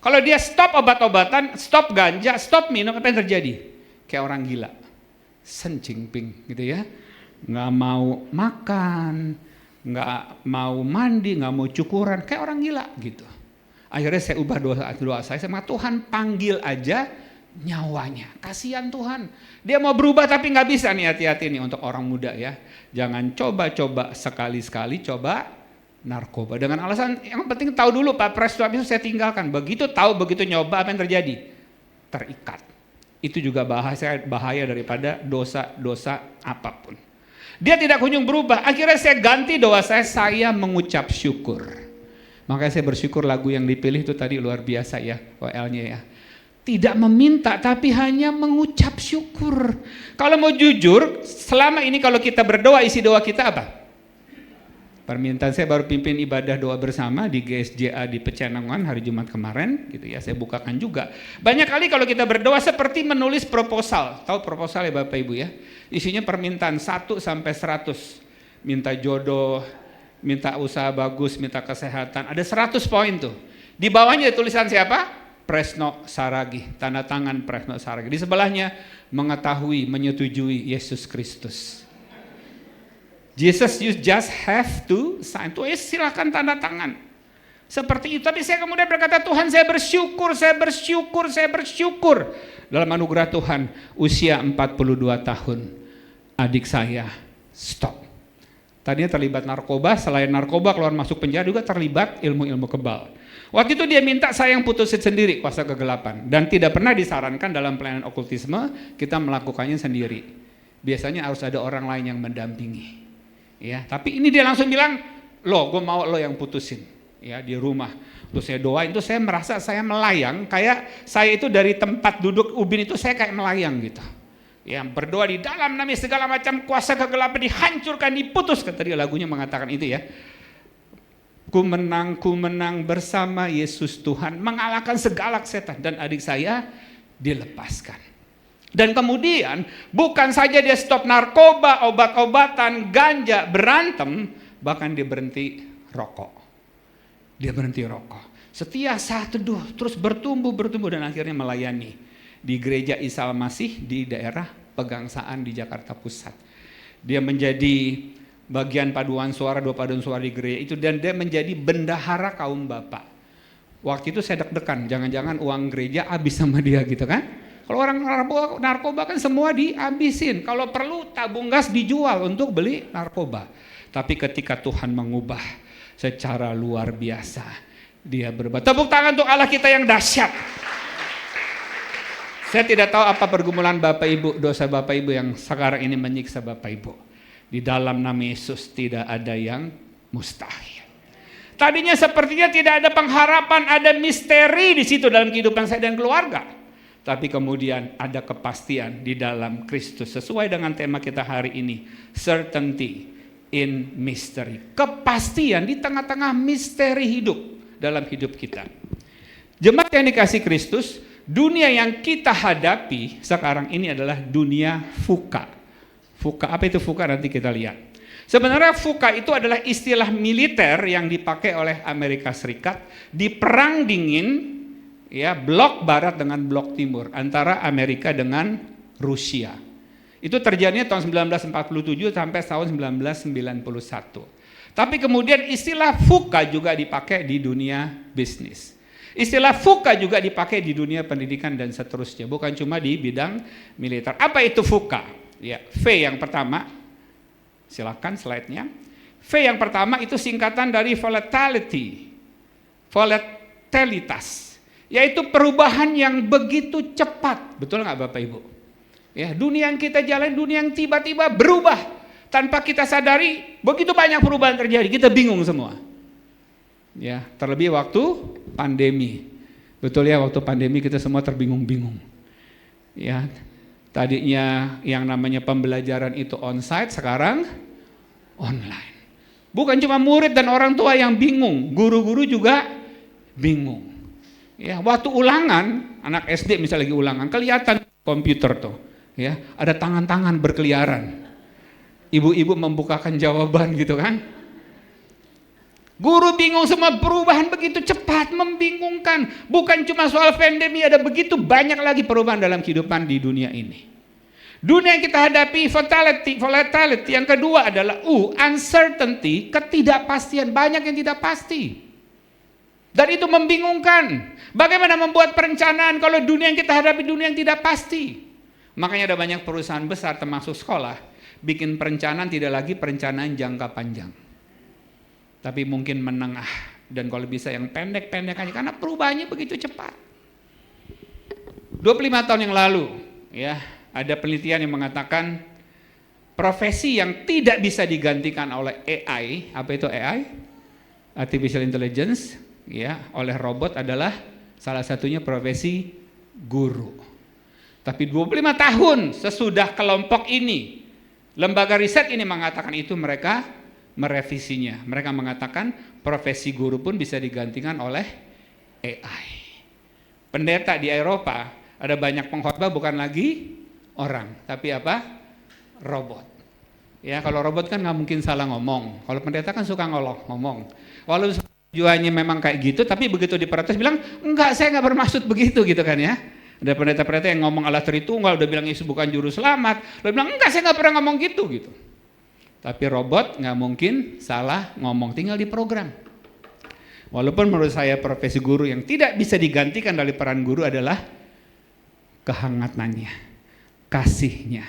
Kalau dia stop obat-obatan, stop ganja, stop minum, apa yang terjadi? Kayak orang gila, sencingping gitu ya. Nggak mau makan, nggak mau mandi, nggak mau cukuran, kayak orang gila gitu. Akhirnya saya ubah doa saya sama Tuhan, panggil aja nyawanya. Kasihan Tuhan, dia mau berubah tapi nggak bisa nih. Hati-hati nih untuk orang muda ya, jangan coba-coba sekali-sekali coba narkoba dengan alasan yang penting tahu dulu Pak Pres, habis itu saya tinggalkan. Begitu tahu, begitu nyoba, apa yang terjadi? Terikat. Itu juga bahaya daripada dosa-dosa apapun. Dia tidak kunjung berubah. Akhirnya saya ganti doa saya mengucap syukur. Makanya saya bersyukur lagu yang dipilih itu tadi luar biasa ya, OL-nya ya. Tidak meminta tapi hanya mengucap syukur. Kalau mau jujur, selama ini kalau kita berdoa, isi doa kita apa? Permintaan saya baru pimpin ibadah doa bersama di GSJA di Pecenongan hari Jumat kemarin gitu ya, saya bukakan juga. Banyak kali kalau kita berdoa seperti menulis proposal. Tahu proposal ya Bapak Ibu ya? Isinya permintaan 1 sampai 100. Minta jodoh, minta usaha bagus, minta kesehatan. Ada 100 poin tuh. Di bawahnya tulisan siapa? Presno Saragi, tanda tangan Presno Saragi. Di sebelahnya mengetahui, menyetujui Yesus Kristus. Jesus, you just have to sign. Tuh silakan tanda tangan. Seperti itu. Tapi saya kemudian berkata, Tuhan saya bersyukur. Dalam anugerah Tuhan, usia 42 tahun, adik saya stop. Tadinya terlibat narkoba, selain narkoba keluar masuk penjara juga terlibat ilmu-ilmu kebal. Waktu itu dia minta saya yang putusin sendiri kuasa kegelapan. Dan tidak pernah disarankan dalam pelayanan okultisme kita melakukannya sendiri. Biasanya harus ada orang lain yang mendampingi. Ya, tapi ini dia langsung bilang, gue mau lo yang putusin. Ya, di rumah. Terus saya doain, itu saya merasa saya melayang, kayak saya itu dari tempat duduk ubin itu saya kayak melayang gitu. Ya, berdoa di dalam nama segala macam kuasa kegelapan dihancurkan, diputus. Kata dia lagunya mengatakan itu ya. Ku menang bersama Yesus Tuhan, mengalahkan segala setan, dan adik saya dilepaskan. Dan kemudian bukan saja dia stop narkoba, obat-obatan, ganja, berantem, bahkan dia berhenti rokok. Setia saat teduh, terus bertumbuh dan akhirnya melayani di gereja Isa Al-Masih di daerah Pegangsaan di Jakarta Pusat. Dia menjadi bagian paduan suara, 2 paduan suara di gereja itu, dan dia menjadi bendahara kaum bapak. Waktu itu saya deg-degan, jangan-jangan uang gereja habis sama dia gitu kan. Kalau orang narkoba kan semua dihabisin, kalau perlu tabung gas dijual untuk beli narkoba. Tapi ketika Tuhan mengubah secara luar biasa, dia berubah. Tepuk tangan untuk Allah kita yang dahsyat. Saya tidak tahu apa pergumulan Bapak Ibu, dosa Bapak Ibu yang sekarang ini menyiksa Bapak Ibu. Di dalam nama Yesus tidak ada yang mustahil. Tadinya sepertinya tidak ada pengharapan, ada misteri di situ dalam kehidupan saya dan keluarga. Tapi kemudian ada kepastian di dalam Kristus. Sesuai dengan tema kita hari ini, certainty in mystery. Kepastian di tengah-tengah misteri hidup dalam hidup kita. Jemaat yang dikasih Kristus, dunia yang kita hadapi sekarang ini adalah dunia fuka. Fuka, apa itu fuka? Nanti kita lihat. Sebenarnya VUCA itu adalah istilah militer yang dipakai oleh Amerika Serikat di perang dingin, ya, blok barat dengan blok timur antara Amerika dengan Rusia. Itu terjadinya tahun 1947 sampai tahun 1991. Tapi kemudian istilah VUCA juga dipakai di dunia bisnis. Istilah VUCA juga dipakai di dunia pendidikan dan seterusnya, bukan cuma di bidang militer. Apa itu VUCA? Ya, V yang pertama, silakan slide-nya. V yang pertama itu singkatan dari volatility, volatilitas, yaitu perubahan yang begitu cepat. Betul nggak Bapak Ibu? Ya, dunia yang kita jalani, dunia yang tiba-tiba berubah tanpa kita sadari, begitu banyak perubahan terjadi, kita bingung semua. Ya, terlebih waktu pandemi. Betul ya, waktu pandemi kita semua terbingung-bingung. Ya, tadinya yang namanya pembelajaran itu onsite, sekarang online. Bukan cuma murid dan orang tua yang bingung, guru-guru juga bingung. Ya, waktu ulangan, anak SD misalnya lagi ulangan, kelihatan komputer tuh. Ya, ada tangan-tangan berkeliaran. Ibu-ibu membukakan jawaban gitu kan. Guru bingung, semua perubahan begitu cepat, membingungkan. Bukan cuma soal pandemi, ada begitu banyak lagi perubahan dalam kehidupan di dunia ini. Dunia yang kita hadapi volatility. Yang kedua adalah uncertainty, ketidakpastian, banyak yang tidak pasti. Dan itu membingungkan. Bagaimana membuat perencanaan kalau dunia yang kita hadapi dunia yang tidak pasti? Makanya ada banyak perusahaan besar termasuk sekolah bikin perencanaan tidak lagi perencanaan jangka panjang, tapi mungkin menengah, dan kalau bisa yang pendek-pendek aja karena perubahannya begitu cepat. 25 tahun yang lalu ya, ada penelitian yang mengatakan profesi yang tidak bisa digantikan oleh AI, apa itu AI? Artificial Intelligence, ya, oleh robot adalah salah satunya profesi guru. Tapi 25 tahun sesudah kelompok ini, lembaga riset ini mengatakan itu, mereka merevisinya. Mereka mengatakan profesi guru pun bisa digantikan oleh AI. Pendeta di Eropa, ada banyak pengkhotbah bukan lagi orang, tapi apa? Robot. Ya, kalau robot kan nggak mungkin salah ngomong. Kalau pendeta kan suka ngomong. Walau tujuannya memang kayak gitu, tapi begitu diprotes bilang, enggak, saya nggak bermaksud begitu gitu kan ya. Ada pendeta-pendeta yang ngomong Allah Tritunggal, udah bilang Yesus bukan juru selamat, udah bilang enggak, saya nggak pernah ngomong gitu. Tapi robot nggak mungkin salah ngomong, tinggal diprogram. Walaupun menurut saya profesi guru yang tidak bisa digantikan dari peran guru adalah kehangatannya, kasihnya,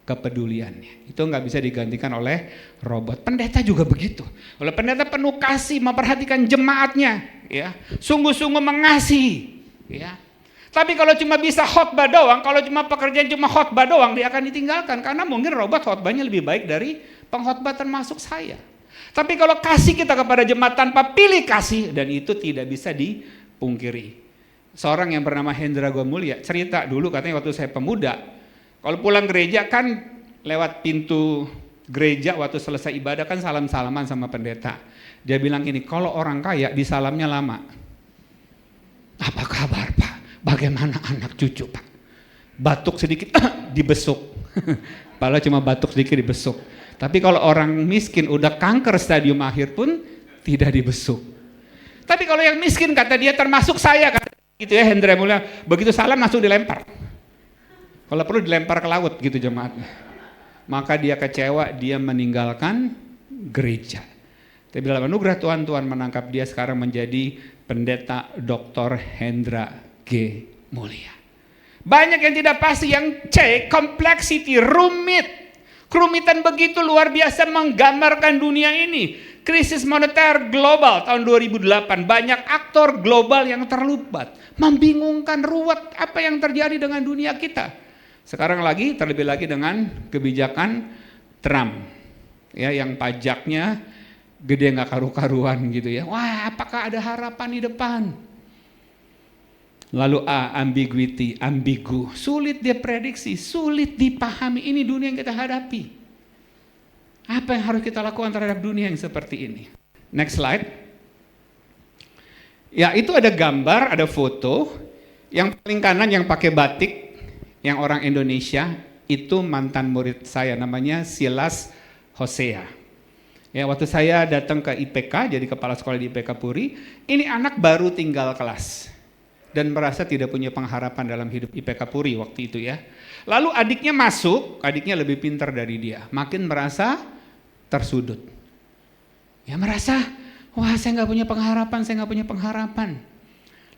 kepeduliannya. Itu nggak bisa digantikan oleh robot. Pendeta juga begitu. Oleh pendeta penuh kasih, memperhatikan jemaatnya, ya, sungguh-sungguh mengasihi, ya. Tapi kalau cuma bisa khotbah doang, kalau cuma pekerjaan cuma khotbah doang, dia akan ditinggalkan karena mungkin robot khotbahnya lebih baik dari pengkhotbah termasuk saya. Tapi kalau kasih kita kepada jemaat tanpa pilih kasih, dan itu tidak bisa dipungkiri. Seorang yang bernama Hendra Gomulya cerita dulu, katanya waktu saya pemuda, kalau pulang gereja kan lewat pintu gereja waktu selesai ibadah kan salam-salaman sama pendeta. Dia bilang gini, kalau orang kaya disalamnya lama. Apa kabar Pak? Bagaimana anak cucu Pak? Batuk sedikit dibesuk. Padahal cuma batuk sedikit dibesuk. Tapi kalau orang miskin udah kanker stadium akhir pun tidak dibesuk. Tapi kalau yang miskin kata dia termasuk saya, kata gitu ya Hendra Mulia, begitu salam langsung dilempar. Kalau perlu dilempar ke laut gitu jemaatnya. Maka dia kecewa, dia meninggalkan gereja. Tapi dalam anugerah Tuhan, Tuhan menangkap dia sekarang menjadi pendeta Dr. Hendra G. Mulia. Banyak yang tidak pasti, yang C, complexity, rumit. Kerumitan begitu luar biasa menggambarkan dunia ini. Krisis moneter global tahun 2008, banyak aktor global yang terlibat. Membingungkan, ruwet apa yang terjadi dengan dunia kita. Sekarang lagi, terlebih lagi dengan kebijakan Trump. Ya, yang pajaknya gede nggak karu-karuan gitu ya. Wah, apakah ada harapan di depan? Lalu A, ambiguity, ambigu, sulit dia prediksi, sulit dipahami. Ini dunia yang kita hadapi. Apa yang harus kita lakukan terhadap dunia yang seperti ini? Next slide. Ya, itu ada gambar, ada foto. Yang paling kanan yang pakai batik, yang orang Indonesia, itu mantan murid saya, namanya Silas Hosea. Ya, waktu saya datang ke IPK, jadi kepala sekolah di IPK Puri, ini anak baru tinggal kelas dan merasa tidak punya pengharapan dalam hidup IPK Puri waktu itu ya. Lalu adiknya masuk, adiknya lebih pintar dari dia, makin merasa tersudut. Ya merasa, wah saya nggak punya pengharapan, saya nggak punya pengharapan.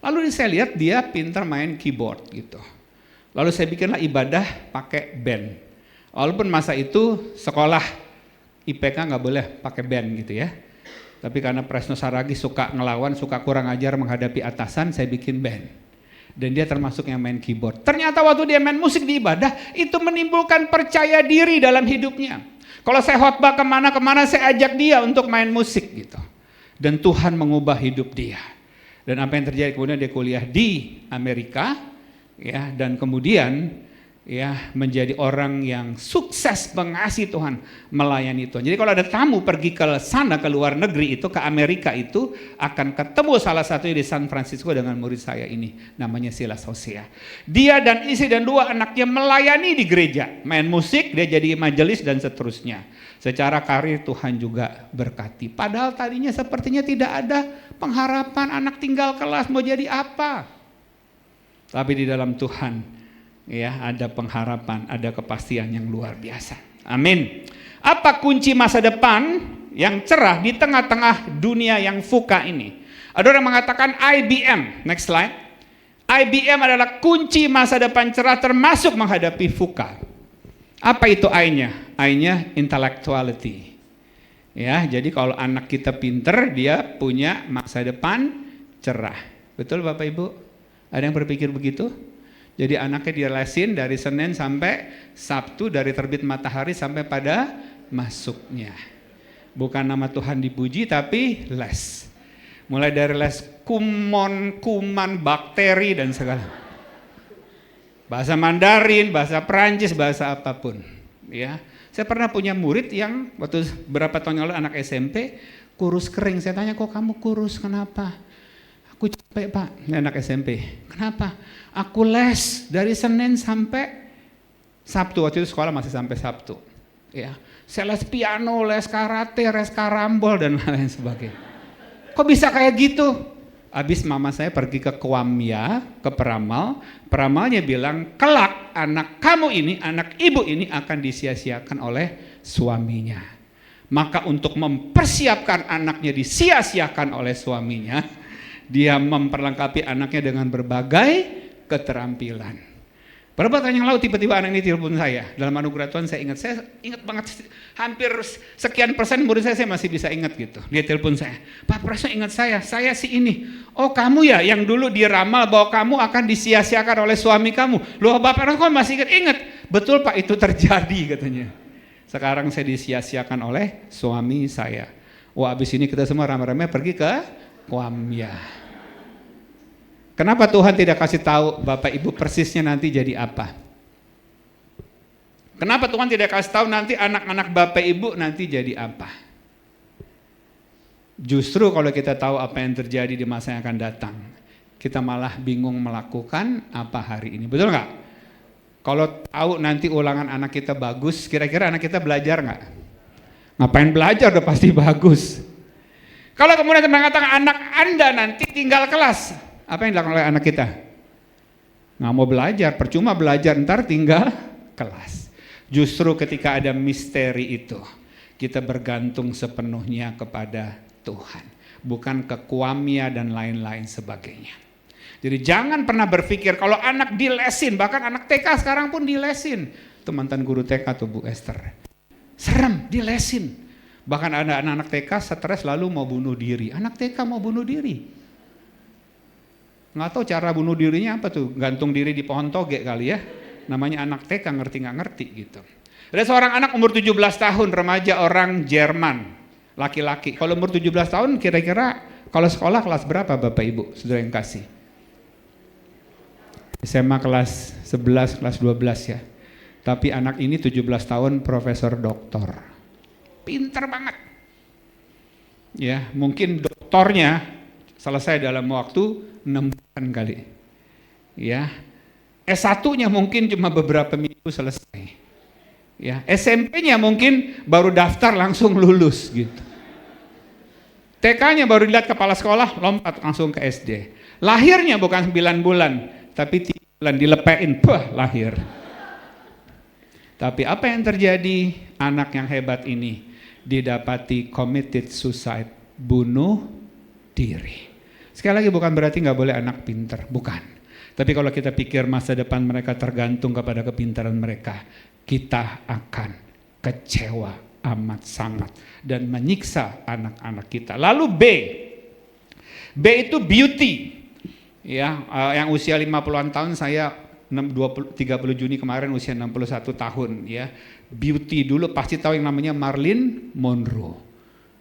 Lalu saya lihat dia pintar main keyboard gitu. Lalu saya bikinlah ibadah pakai band. Walaupun masa itu sekolah IPK nggak boleh pakai band gitu ya. Tapi karena Presno Saragi suka ngelawan, suka kurang ajar menghadapi atasan, saya bikin band. Dan dia termasuk yang main keyboard. Ternyata waktu dia main musik di ibadah, itu menimbulkan percaya diri dalam hidupnya. Kalau saya khotbah kemana-kemana, saya ajak dia untuk main musik gitu. Dan Tuhan mengubah hidup dia. Dan apa yang terjadi kemudian dia kuliah di Amerika, ya, dan kemudian ya menjadi orang yang sukses mengasihi Tuhan, melayani Tuhan. Jadi kalau ada tamu pergi ke sana, ke luar negeri itu, ke Amerika itu, akan ketemu salah satunya di San Francisco dengan murid saya ini, namanya Silas Hosea. Dia dan istri dan 2 anaknya melayani di gereja, main musik, dia jadi majelis dan seterusnya. Secara karir Tuhan juga berkati. Padahal tadinya sepertinya tidak ada pengharapan, anak tinggal kelas mau jadi apa. Tapi di dalam Tuhan ya ada pengharapan, ada kepastian yang luar biasa. Amin. Apa kunci masa depan yang cerah di tengah-tengah dunia yang VUCA ini? Ada orang mengatakan IBM. Next slide. IBM adalah kunci masa depan cerah termasuk menghadapi VUCA. Apa itu I-nya? I-nya intellectuality. Ya, jadi kalau anak kita pinter, dia punya masa depan cerah. Betul Bapak Ibu? Ada yang berpikir begitu? Jadi anaknya dia lesin dari Senin sampai Sabtu, dari terbit matahari sampai pada masuknya. Bukan nama Tuhan dipuji, tapi les. Mulai dari les kuman, bakteri dan segala. Bahasa Mandarin, bahasa Perancis, bahasa apapun. Ya, saya pernah punya murid yang waktu berapa tahun lalu anak SMP kurus kering. Saya tanya, kok kamu kurus? Kenapa? Aku capek Pak, ini anak SMP. Kenapa? Aku les dari Senin sampai Sabtu. Waktu itu sekolah masih sampai Sabtu. Ya, saya les piano, les karate, les karambol dan lain sebagainya. Kok bisa kayak gitu? Habis mama saya pergi ke Kuamya, ke peramal. Peramalnya bilang, kelak anak kamu ini, anak ibu ini akan disia-siakan oleh suaminya. Maka untuk mempersiapkan anaknya disia-siakan oleh suaminya, dia memperlengkapi anaknya dengan berbagai keterampilan. Berapa tahun yang lalu tiba-tiba anak ini telepon saya. Dalam anugerah Tuhan saya ingat banget, hampir sekian persen murid saya masih bisa ingat gitu. Dia telepon saya, Pak Presno ingat saya si ini. Oh kamu ya yang dulu diramal bahwa kamu akan disia-siakan oleh suami kamu. Loh Bapak kok masih ingat? Betul Pak, itu terjadi katanya. Sekarang saya disia-siakan oleh suami saya. Wah abis ini kita semua ramai-ramai pergi ke Kuamya. Kenapa Tuhan tidak kasih tahu Bapak Ibu persisnya nanti jadi apa? Kenapa Tuhan tidak kasih tahu nanti anak-anak Bapak Ibu nanti jadi apa? Justru kalau kita tahu apa yang terjadi di masa yang akan datang, kita malah bingung melakukan apa hari ini. Betul nggak? Kalau tahu nanti ulangan anak kita bagus, kira-kira anak kita belajar nggak? Ngapain belajar? Udah pasti bagus. Kalau kemudian mengatakan anak Anda nanti tinggal kelas, apa yang dilakukan oleh anak kita? Nggak mau belajar, percuma belajar, ntar tinggal kelas. Justru ketika ada misteri itu, kita bergantung sepenuhnya kepada Tuhan. Bukan ke Kuamya dan lain-lain sebagainya. Jadi jangan pernah berpikir kalau anak dilesin, bahkan anak TK sekarang pun dilesin. Itu mantan guru TK tuh Bu Esther. Serem, dilesin. Bahkan ada anak-anak TK stres lalu mau bunuh diri. Anak TK mau bunuh diri. Nggak tahu cara bunuh dirinya apa tuh, gantung diri di pohon toge kali ya. Namanya anak TK, ngerti nggak ngerti gitu. Ada seorang anak umur 17 tahun, remaja orang Jerman, laki-laki. Kalau umur 17 tahun kira-kira kalau sekolah kelas berapa Bapak Ibu, saudara yang kasih? SMA kelas 11, kelas 12 ya. Tapi anak ini 17 tahun profesor doktor. Pinter banget. Ya, mungkin doktornya selesai dalam waktu 6 bulan kali. Ya. S1-nya mungkin cuma beberapa minggu selesai. Ya, SMP-nya mungkin baru daftar langsung lulus gitu. TK-nya baru dilihat kepala sekolah, lompat langsung ke SD. Lahirnya bukan 9 bulan, tapi 3 bulan dilepein, lahir. Tapi apa yang terjadi? Anak yang hebat ini didapati committed suicide, bunuh diri. Sekali lagi bukan berarti nggak boleh anak pinter, bukan. Tapi kalau kita pikir masa depan mereka tergantung kepada kepintaran mereka, kita akan kecewa amat sangat dan menyiksa anak-anak kita. Lalu B itu beauty. Ya, yang usia 50-an tahun, saya 30 Juni kemarin usia 61 tahun ya. Beauty dulu pasti tahu yang namanya Marilyn Monroe.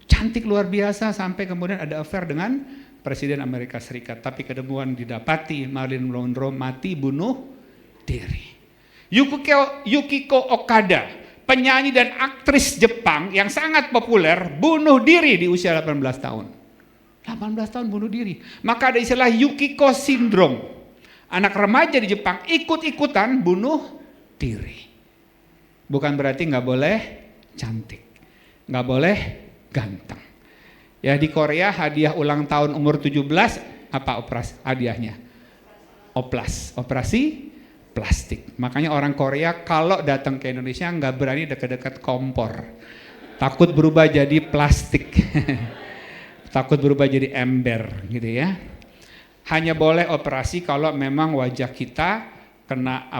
Cantik luar biasa sampai kemudian ada affair dengan Presiden Amerika Serikat. Tapi kemudian didapati Marilyn Monroe mati bunuh diri. Yukiko Okada, penyanyi dan aktris Jepang yang sangat populer, bunuh diri di usia 18 tahun. 18 tahun bunuh diri. Maka ada istilah Yukiko Syndrome. Anak remaja di Jepang ikut-ikutan bunuh diri. Bukan berarti nggak boleh cantik, nggak boleh ganteng. Ya, di Korea hadiah ulang tahun umur 17, apa hadiahnya? Operasi plastik. Makanya orang Korea kalau datang ke Indonesia nggak berani dekat-dekat kompor. Takut berubah jadi plastik. Takut berubah jadi ember gitu ya. Hanya boleh operasi kalau memang wajah kita kena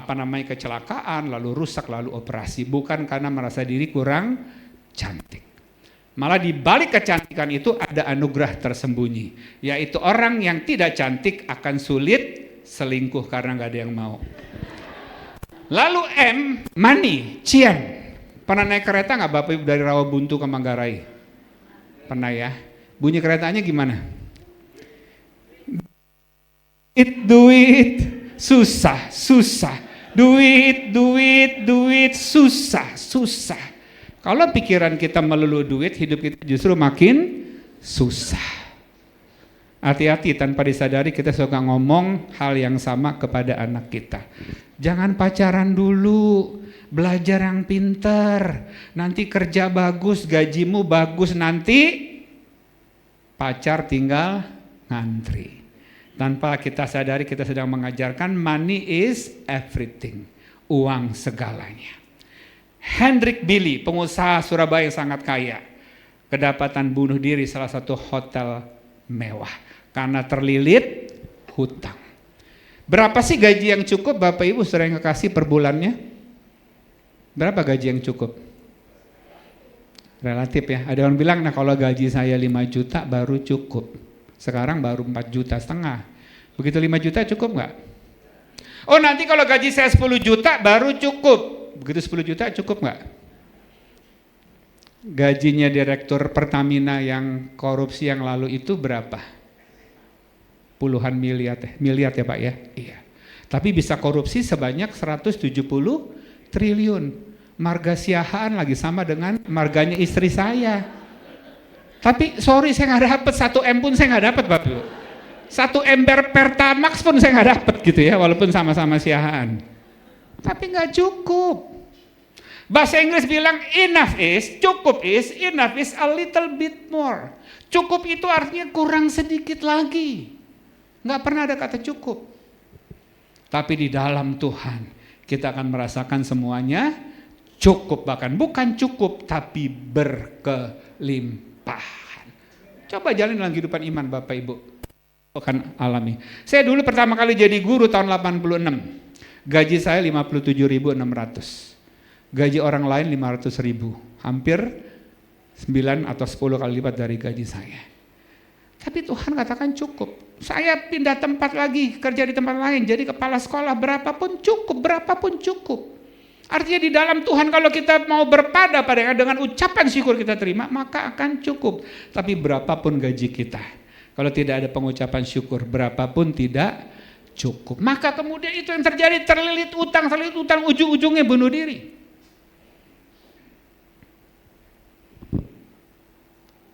kecelakaan lalu rusak lalu operasi, bukan karena merasa diri kurang cantik. Malah di balik kecantikan itu ada anugerah tersembunyi, yaitu orang yang tidak cantik akan sulit selingkuh karena nggak ada yang mau. Lalu M, money, cian. Pernah naik kereta nggak Bapak Ibu dari Rawabuntu ke Manggarai? Pernah ya? Bunyi keretanya gimana? Duit, susah. Duit, susah. Kalau pikiran kita melulu duit, hidup kita justru makin susah. Hati-hati, tanpa disadari kita suka ngomong hal yang sama kepada anak kita. Jangan pacaran dulu, belajar yang pinter, nanti kerja bagus, gajimu bagus, nanti pacar tinggal ngantri. Tanpa kita sadari kita sedang mengajarkan money is everything, uang segalanya. Hendrik Billy, pengusaha Surabaya yang sangat kaya, kedapatan bunuh diri salah satu hotel mewah karena terlilit hutang. Berapa sih gaji yang cukup Bapak Ibu saudara yang kekasih per bulannya? Berapa gaji yang cukup? Relatif ya. Ada orang bilang, nah kalau gaji saya 5 juta baru cukup. Sekarang baru 4,5 juta. Begitu 5 juta cukup nggak? Oh nanti kalau gaji saya 10 juta baru cukup. Begitu 10 juta cukup nggak? Gajinya Direktur Pertamina yang korupsi yang lalu itu berapa? Puluhan miliar ya Pak ya? Iya. Tapi bisa korupsi sebanyak 170 triliun. Marga Siahaan lagi sama dengan marganya istri saya. Tapi sorry saya nggak dapat 1 M pun saya nggak dapat Bapak Ibu. 1 ember Pertamax pun saya nggak dapat gitu ya, walaupun sama-sama Siahaan. Tapi nggak cukup. Bahasa Inggris bilang enough is, cukup is, enough is a little bit more. Cukup itu artinya kurang sedikit lagi. Nggak pernah ada kata cukup. Tapi di dalam Tuhan kita akan merasakan semuanya cukup, bahkan bukan cukup tapi berkelimpahan. Coba jalin dalam kehidupan iman Bapak Ibu, akan alami. Saya dulu pertama kali jadi guru tahun 86. Gaji saya 57.600. Gaji orang lain 500.000. Hampir 9 atau 10 kali lipat dari gaji saya. Tapi Tuhan katakan cukup. Saya pindah tempat lagi, kerja di tempat lain, jadi kepala sekolah, berapapun cukup. Artinya di dalam Tuhan kalau kita mau berpada pada dengan ucapan syukur kita terima, maka akan cukup. Tapi berapapun gaji kita, kalau tidak ada pengucapan syukur, berapapun tidak cukup. Maka kemudian itu yang terjadi, terlilit utang, ujung-ujungnya bunuh diri.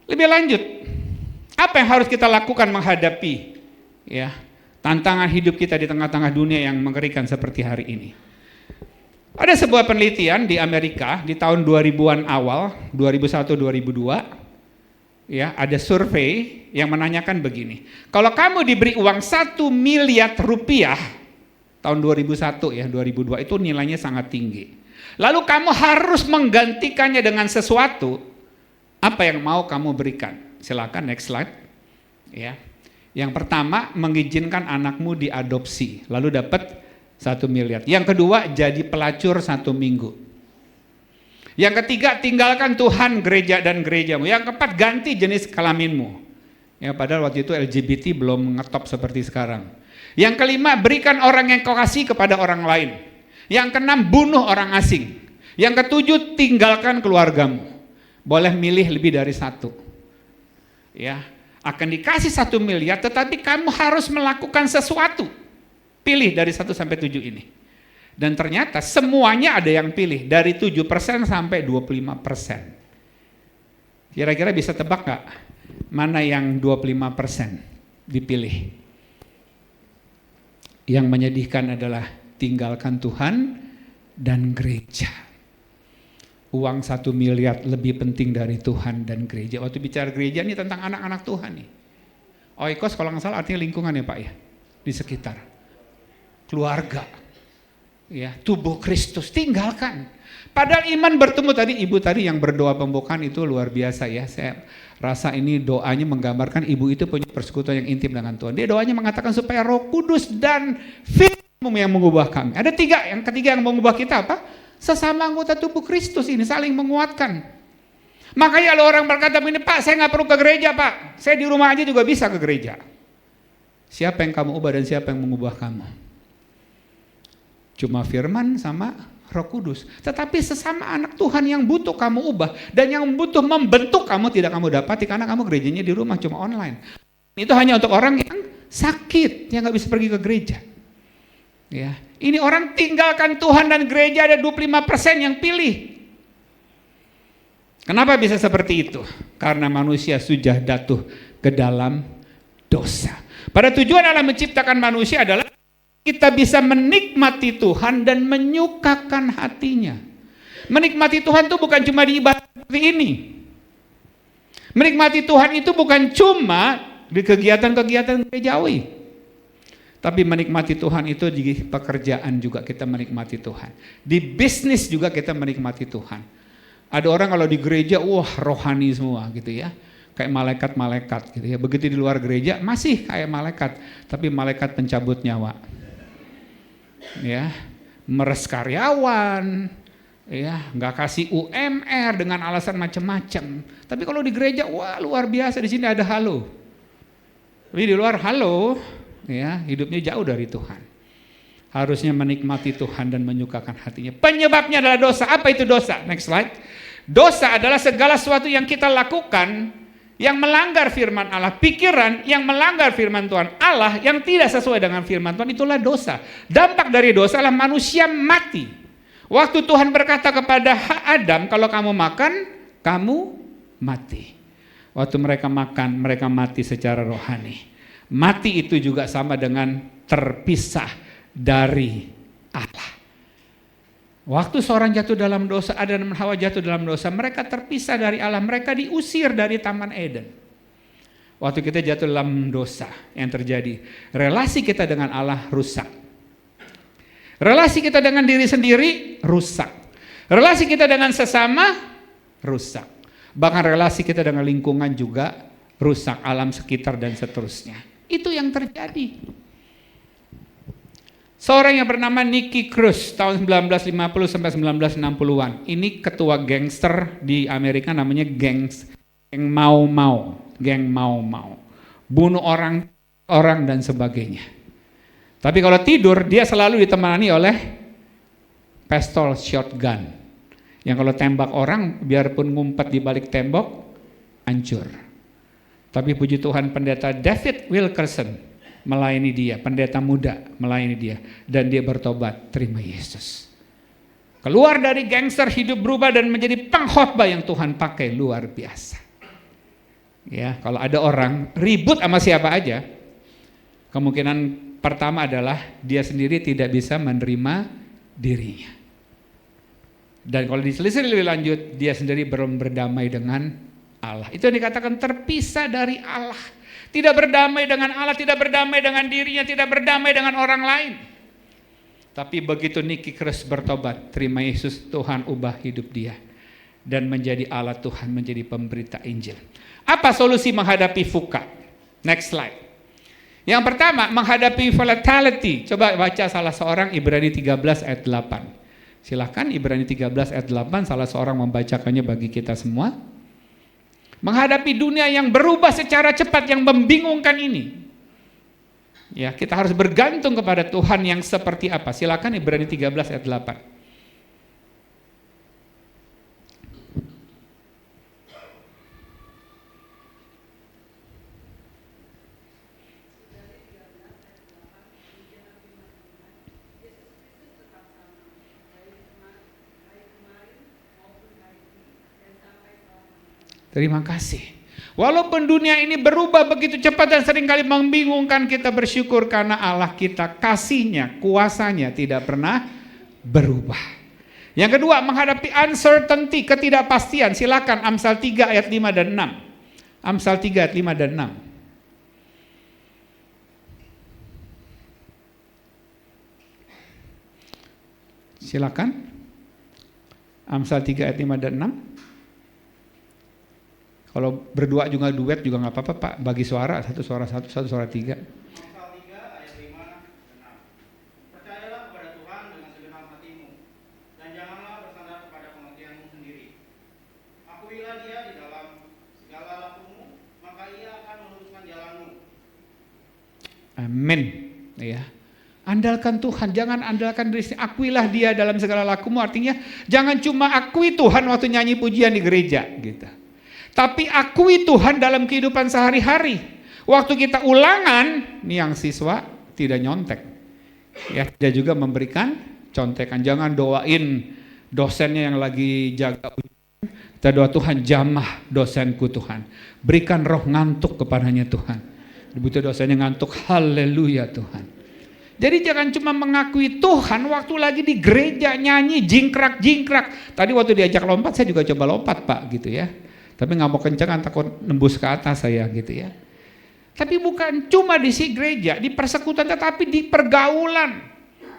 Lebih lanjut, apa yang harus kita lakukan menghadapi tantangan hidup kita di tengah-tengah dunia yang mengerikan seperti hari ini? Ada sebuah penelitian di Amerika di tahun 2000-an awal, 2001-2002, ya, ada survei yang menanyakan begini. Kalau kamu diberi uang 1 miliar rupiah tahun 2001 ya, 2002 itu nilainya sangat tinggi. Lalu kamu harus menggantikannya dengan sesuatu, apa yang mau kamu berikan? Silakan next slide. Ya. Yang pertama, mengizinkan anakmu diadopsi, lalu dapat 1 miliar. Yang kedua, jadi pelacur 1 minggu. Yang ketiga, tinggalkan Tuhan, gereja dan gerejamu. Yang keempat, ganti jenis kelaminmu. Ya, padahal waktu itu LGBT belum ngetop seperti sekarang. Yang kelima, berikan orang yang kau kasih kepada orang lain. Yang keenam, bunuh orang asing. Yang ketujuh, tinggalkan keluargamu. Boleh milih lebih dari 1. Ya, akan dikasih 1 miliar, tetapi kamu harus melakukan sesuatu. Pilih dari 1 sampai 7 ini. Dan ternyata semuanya ada yang pilih. Dari 7% sampai 25%. Kira-kira bisa tebak gak? Mana yang 25% dipilih? Yang menyedihkan adalah tinggalkan Tuhan dan gereja. Uang 1 miliar lebih penting dari Tuhan dan gereja. Waktu bicara gereja ini tentang anak-anak Tuhan nih. Oikos kalau nggak salah artinya lingkungan ya Pak ya. Di sekitar. Keluarga, ya, tubuh Kristus, tinggalkan. Padahal iman bertemu tadi, ibu tadi yang berdoa pembukaan itu luar biasa ya. Saya rasa ini doanya menggambarkan ibu itu punya persekutuan yang intim dengan Tuhan. Dia doanya mengatakan supaya Roh Kudus dan firman yang mengubah kami. Ada 3, yang ketiga yang mengubah kita apa? Sesama anggota tubuh Kristus ini saling menguatkan. Makanya kalau orang berkata begini, Pak saya nggak perlu ke gereja Pak, saya di rumah aja juga bisa ke gereja. Siapa yang kamu ubah dan siapa yang mengubah kamu? Cuma firman sama Roh Kudus. Tetapi sesama anak Tuhan yang butuh kamu ubah dan yang butuh membentuk kamu tidak kamu dapati karena kamu gerejanya di rumah cuma online. Itu hanya untuk orang yang sakit, yang nggak bisa pergi ke gereja. Ya, ini orang tinggalkan Tuhan dan gereja ada 25% yang pilih. Kenapa bisa seperti itu? Karena manusia sudah jatuh ke dalam dosa. Pada tujuan Allah menciptakan manusia adalah kita bisa menikmati Tuhan dan menyukakan hatinya. Menikmati Tuhan itu bukan cuma di ibadah seperti ini. Menikmati Tuhan itu bukan cuma di kegiatan-kegiatan gerejawi. Tapi menikmati Tuhan itu di pekerjaan juga kita menikmati Tuhan. Di bisnis juga kita menikmati Tuhan. Ada orang kalau di gereja, wah rohani semua gitu ya. Kayak malaikat-malaikat gitu ya. Begitu di luar gereja masih kayak malaikat. Tapi malaikat pencabut nyawa. Ya, meres karyawan, ya, nggak kasih UMR dengan alasan macam-macam. Tapi kalau di gereja, wah luar biasa, di sini ada halo. Tapi di luar halo, ya, hidupnya jauh dari Tuhan. Harusnya menikmati Tuhan dan menyukakan hatinya. Penyebabnya adalah dosa. Apa itu dosa? Next slide. Dosa adalah segala sesuatu yang kita lakukan yang melanggar firman Allah, pikiran yang melanggar firman Tuhan Allah yang tidak sesuai dengan firman Tuhan, itulah dosa. Dampak dari dosa adalah manusia mati. Waktu Tuhan berkata kepada Adam, kalau kamu makan, kamu mati. Waktu mereka makan, mereka mati secara rohani. Mati itu juga sama dengan terpisah dari Allah. Waktu seorang jatuh dalam dosa, Adam dan Hawa jatuh dalam dosa, mereka terpisah dari Allah, mereka diusir dari Taman Eden. Waktu kita jatuh dalam dosa, yang terjadi, relasi kita dengan Allah rusak. Relasi kita dengan diri sendiri rusak. Relasi kita dengan sesama rusak. Bahkan relasi kita dengan lingkungan juga rusak, alam sekitar dan seterusnya. Itu yang terjadi. Seorang yang bernama Nicky Cruz tahun 1950 sampai 1960-an. Ini ketua gangster di Amerika namanya geng Mau Mau. Bunuh orang dan sebagainya. Tapi kalau tidur dia selalu ditemani oleh pistol shotgun. Yang kalau tembak orang biarpun ngumpet di balik tembok hancur. Tapi puji Tuhan pendeta David Wilkerson melayani dia, pendeta muda melayani dia, dan dia bertobat, terima Yesus. Keluar dari gangster, hidup berubah dan menjadi pengkhotbah yang Tuhan pakai luar biasa. Ya, kalau ada orang ribut sama siapa aja, kemungkinan pertama adalah dia sendiri tidak bisa menerima dirinya. Dan kalau ditelisik lebih lanjut, dia sendiri belum berdamai dengan Allah. Itu yang dikatakan terpisah dari Allah. Tidak berdamai dengan Allah, tidak berdamai dengan dirinya, tidak berdamai dengan orang lain. Tapi begitu Nicky Cruz bertobat, terima Yesus, Tuhan ubah hidup dia. Dan menjadi alat Tuhan, menjadi pemberita Injil. Apa solusi menghadapi fuka? Next slide. Yang pertama, menghadapi volatility. Coba baca salah seorang Ibrani 13 ayat 8. Silakan Ibrani 13 ayat 8 salah seorang membacakannya bagi kita semua. Menghadapi dunia yang berubah secara cepat yang membingungkan ini. Ya, kita harus bergantung kepada Tuhan yang seperti apa. Silakan Ibrani 13 ayat 8. Terima kasih. Walaupun dunia ini berubah begitu cepat dan seringkali membingungkan, kita bersyukur karena Allah kita, kasih-Nya, kuasa-Nya tidak pernah berubah. Yang kedua, menghadapi uncertainty, ketidakpastian. Silakan Amsal 3 ayat 5 dan 6. Amsal 3 ayat 5 dan 6. Silakan. Amsal 3 ayat 5 dan 6. Kalau berdua juga duet juga nggak apa-apa Pak, bagi suara, satu suara 1, satu suara 3. Amsal 3 ayat 5 dan 6. Percayalah kepada Tuhan dengan segenap hatimu, dan janganlah bersandar kepada pengertianmu sendiri. Akuilah Dia di dalam segala lakumu, maka Ia akan meluruskan jalanmu. Amin. Ya. Andalkan Tuhan, jangan andalkan diri sendiri. Akuilah Dia dalam segala lakumu, artinya jangan cuma akui Tuhan waktu nyanyi pujian di gereja gitu. Tapi akui Tuhan dalam kehidupan sehari-hari. Waktu kita ulangan, nih yang siswa tidak nyontek. Ya, dia juga memberikan contekan. Jangan doain dosennya yang lagi jaga ujian. Kita doa, Tuhan jamah dosenku Tuhan. Berikan roh ngantuk kepadanya Tuhan. Begitu dosennya ngantuk, haleluya Tuhan. Jadi jangan cuma mengakui Tuhan waktu lagi di gereja nyanyi jingkrak-jingkrak. Tadi waktu diajak lompat, saya juga coba lompat Pak gitu ya. Tapi nggak mau kencengan, takut nembus ke atas saya gitu ya. Tapi bukan cuma di si gereja, di persekutuan, tetapi di pergaulan.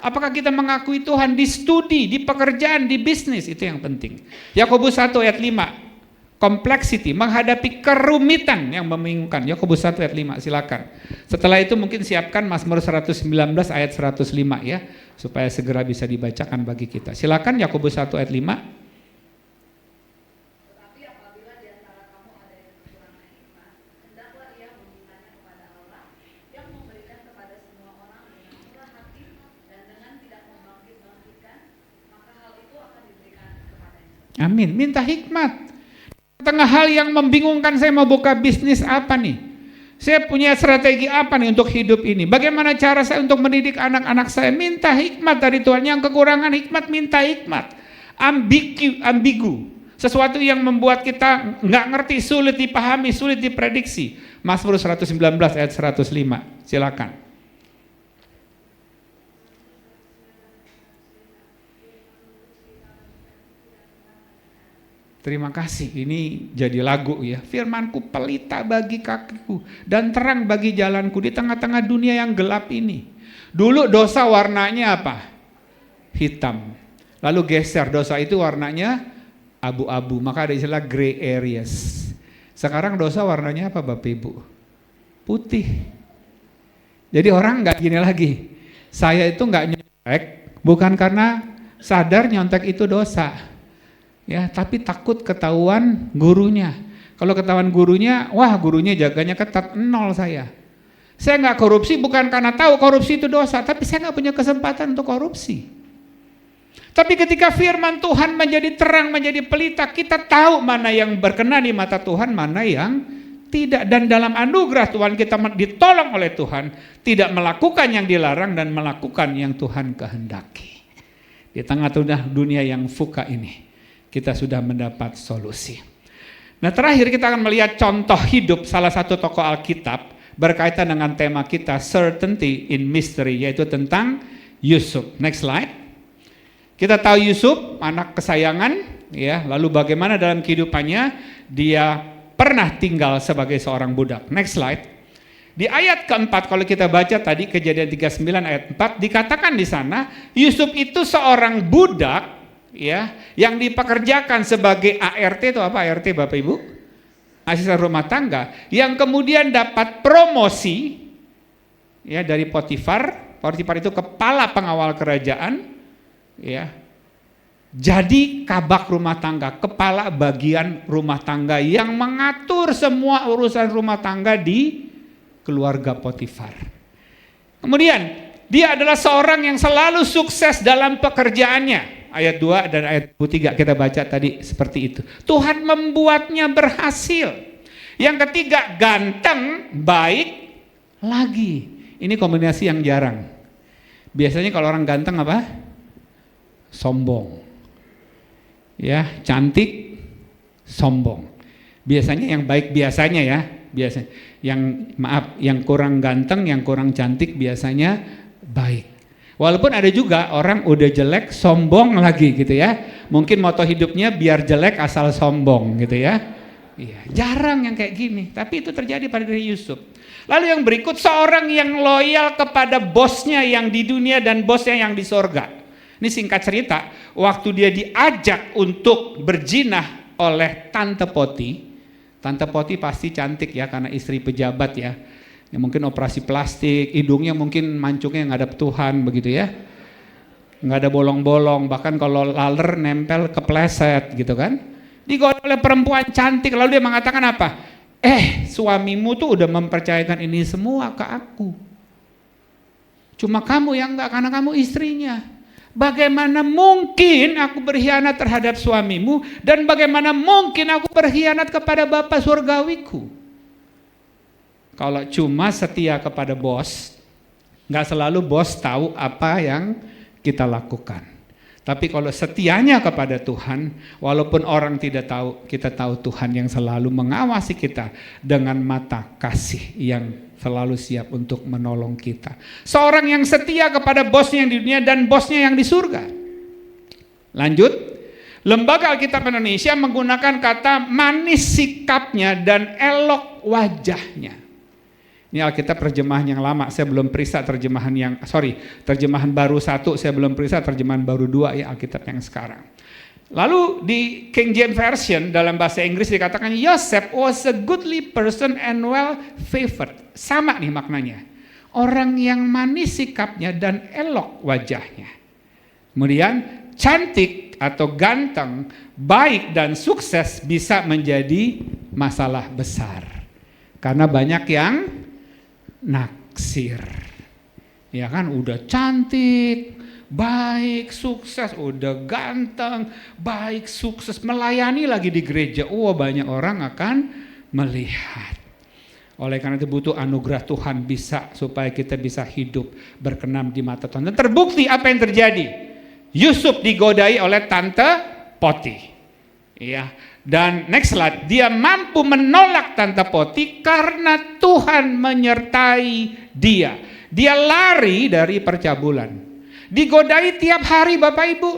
Apakah kita mengakui Tuhan di studi, di pekerjaan, di bisnis, itu yang penting. Yakobus 1 ayat 5, complexity, menghadapi kerumitan yang membingungkan. Yakobus 1 ayat 5, silakan. Setelah itu mungkin siapkan Mazmur 119 ayat 105 ya, supaya segera bisa dibacakan bagi kita. Silakan Yakobus 1 ayat 5. Amin, minta hikmat. Tengah hal yang membingungkan, saya mau buka bisnis apa nih? Saya punya strategi apa nih untuk hidup ini? Bagaimana cara saya untuk mendidik anak-anak saya? Minta hikmat dari Tuhan. Yang kekurangan hikmat, minta hikmat. Ambigu. Sesuatu yang membuat kita nggak ngerti, sulit dipahami, sulit diprediksi. Mazmur 119 ayat 105. Silakan. Terima kasih, ini jadi lagu ya. Firman-Ku pelita bagi kakiku dan terang bagi jalanku di tengah-tengah dunia yang gelap ini. Dulu dosa warnanya apa? Hitam. Lalu geser, dosa itu warnanya abu-abu, maka ada istilah gray areas. Sekarang dosa warnanya apa Bapak Ibu? Putih. Jadi orang nggak gini lagi. Saya itu nggak nyontek bukan karena sadar nyontek itu dosa. Ya, tapi takut ketahuan gurunya. Kalau ketahuan gurunya, wah gurunya jaganya ketat, nol saya. Saya nggak korupsi bukan karena tahu korupsi itu dosa, tapi saya nggak punya kesempatan untuk korupsi. Tapi ketika firman Tuhan menjadi terang, menjadi pelita, kita tahu mana yang berkenan di mata Tuhan, mana yang tidak. Dan dalam anugerah Tuhan kita ditolong oleh Tuhan, tidak melakukan yang dilarang dan melakukan yang Tuhan kehendaki. Di tengah-tengah dunia yang fuka ini, kita sudah mendapat solusi. Nah, terakhir kita akan melihat contoh hidup salah satu tokoh Alkitab berkaitan dengan tema kita, certainty in mystery, yaitu tentang Yusuf. Next slide. Kita tahu Yusuf anak kesayangan, ya. Lalu bagaimana dalam kehidupannya dia pernah tinggal sebagai seorang budak. Next slide. Di ayat keempat kalau kita baca tadi Kejadian 39 ayat 4 dikatakan di sana Yusuf itu seorang budak, ya, yang dipekerjakan sebagai ART itu apa ART Bapak Ibu? Asisten rumah tangga, yang kemudian dapat promosi, ya, dari Potifar. Potifar itu kepala pengawal kerajaan, ya. Jadi kabak rumah tangga, kepala bagian rumah tangga yang mengatur semua urusan rumah tangga di keluarga Potifar. Kemudian dia adalah seorang yang selalu sukses dalam pekerjaannya. Ayat 2 dan ayat 3 kita baca tadi seperti itu. Tuhan membuatnya berhasil. Yang ketiga, ganteng, baik lagi. Ini kombinasi yang jarang. Biasanya kalau orang ganteng apa? Sombong. Ya, cantik, sombong. Biasanya yang baik biasanya ya, biasanya. Yang kurang ganteng, yang kurang cantik biasanya baik. Walaupun ada juga orang udah jelek sombong lagi gitu ya. Mungkin moto hidupnya biar jelek asal sombong gitu ya. Iya, jarang yang kayak gini, tapi itu terjadi pada diri Yusuf. Lalu yang berikut, seorang yang loyal kepada bosnya yang di dunia dan bosnya yang di sorga. Ini singkat cerita, waktu dia diajak untuk berzinah oleh Tante Poti. Tante Poti pasti cantik ya karena istri pejabat ya. Ya mungkin operasi plastik, hidungnya mungkin mancungnya ngadap Tuhan begitu ya. Nggak ada bolong-bolong, bahkan kalau laler nempel kepleset gitu kan. Digoda oleh perempuan cantik, lalu dia mengatakan apa? Suamimu tuh udah mempercayakan ini semua ke aku. Cuma kamu yang enggak, karena kamu istrinya. Bagaimana mungkin aku berkhianat terhadap suamimu, dan bagaimana mungkin aku berkhianat kepada Bapa surgawiku? Kalau cuma setia kepada bos, enggak selalu bos tahu apa yang kita lakukan. Tapi kalau setianya kepada Tuhan, walaupun orang tidak tahu, kita tahu Tuhan yang selalu mengawasi kita dengan mata kasih yang selalu siap untuk menolong kita. Seorang yang setia kepada bosnya yang di dunia dan bosnya yang di surga. Lanjut, Lembaga Alkitab Indonesia menggunakan kata manis sikapnya dan elok wajahnya. Ini Alkitab terjemahan yang lama, saya belum periksa terjemahan baru 1, saya belum periksa terjemahan baru 2 ya Alkitab yang sekarang. Lalu di King James Version dalam bahasa Inggris dikatakan Joseph was a goodly person and well favored. Sama nih maknanya. Orang yang manis sikapnya dan elok wajahnya. Kemudian cantik atau ganteng, baik dan sukses bisa menjadi masalah besar. Karena banyak yang naksir, ya kan, udah cantik, baik, sukses, udah ganteng, baik, sukses, melayani lagi di gereja, banyak orang akan melihat. Oleh karena itu butuh anugerah Tuhan supaya kita bisa hidup berkenan di mata Tuhan. Dan terbukti apa yang terjadi, Yusuf digodai oleh Tante Poti, ya. Dan next slide, dia mampu menolak Tante Poti karena Tuhan menyertai dia. Dia lari dari percabulan. Digodai tiap hari Bapak Ibu.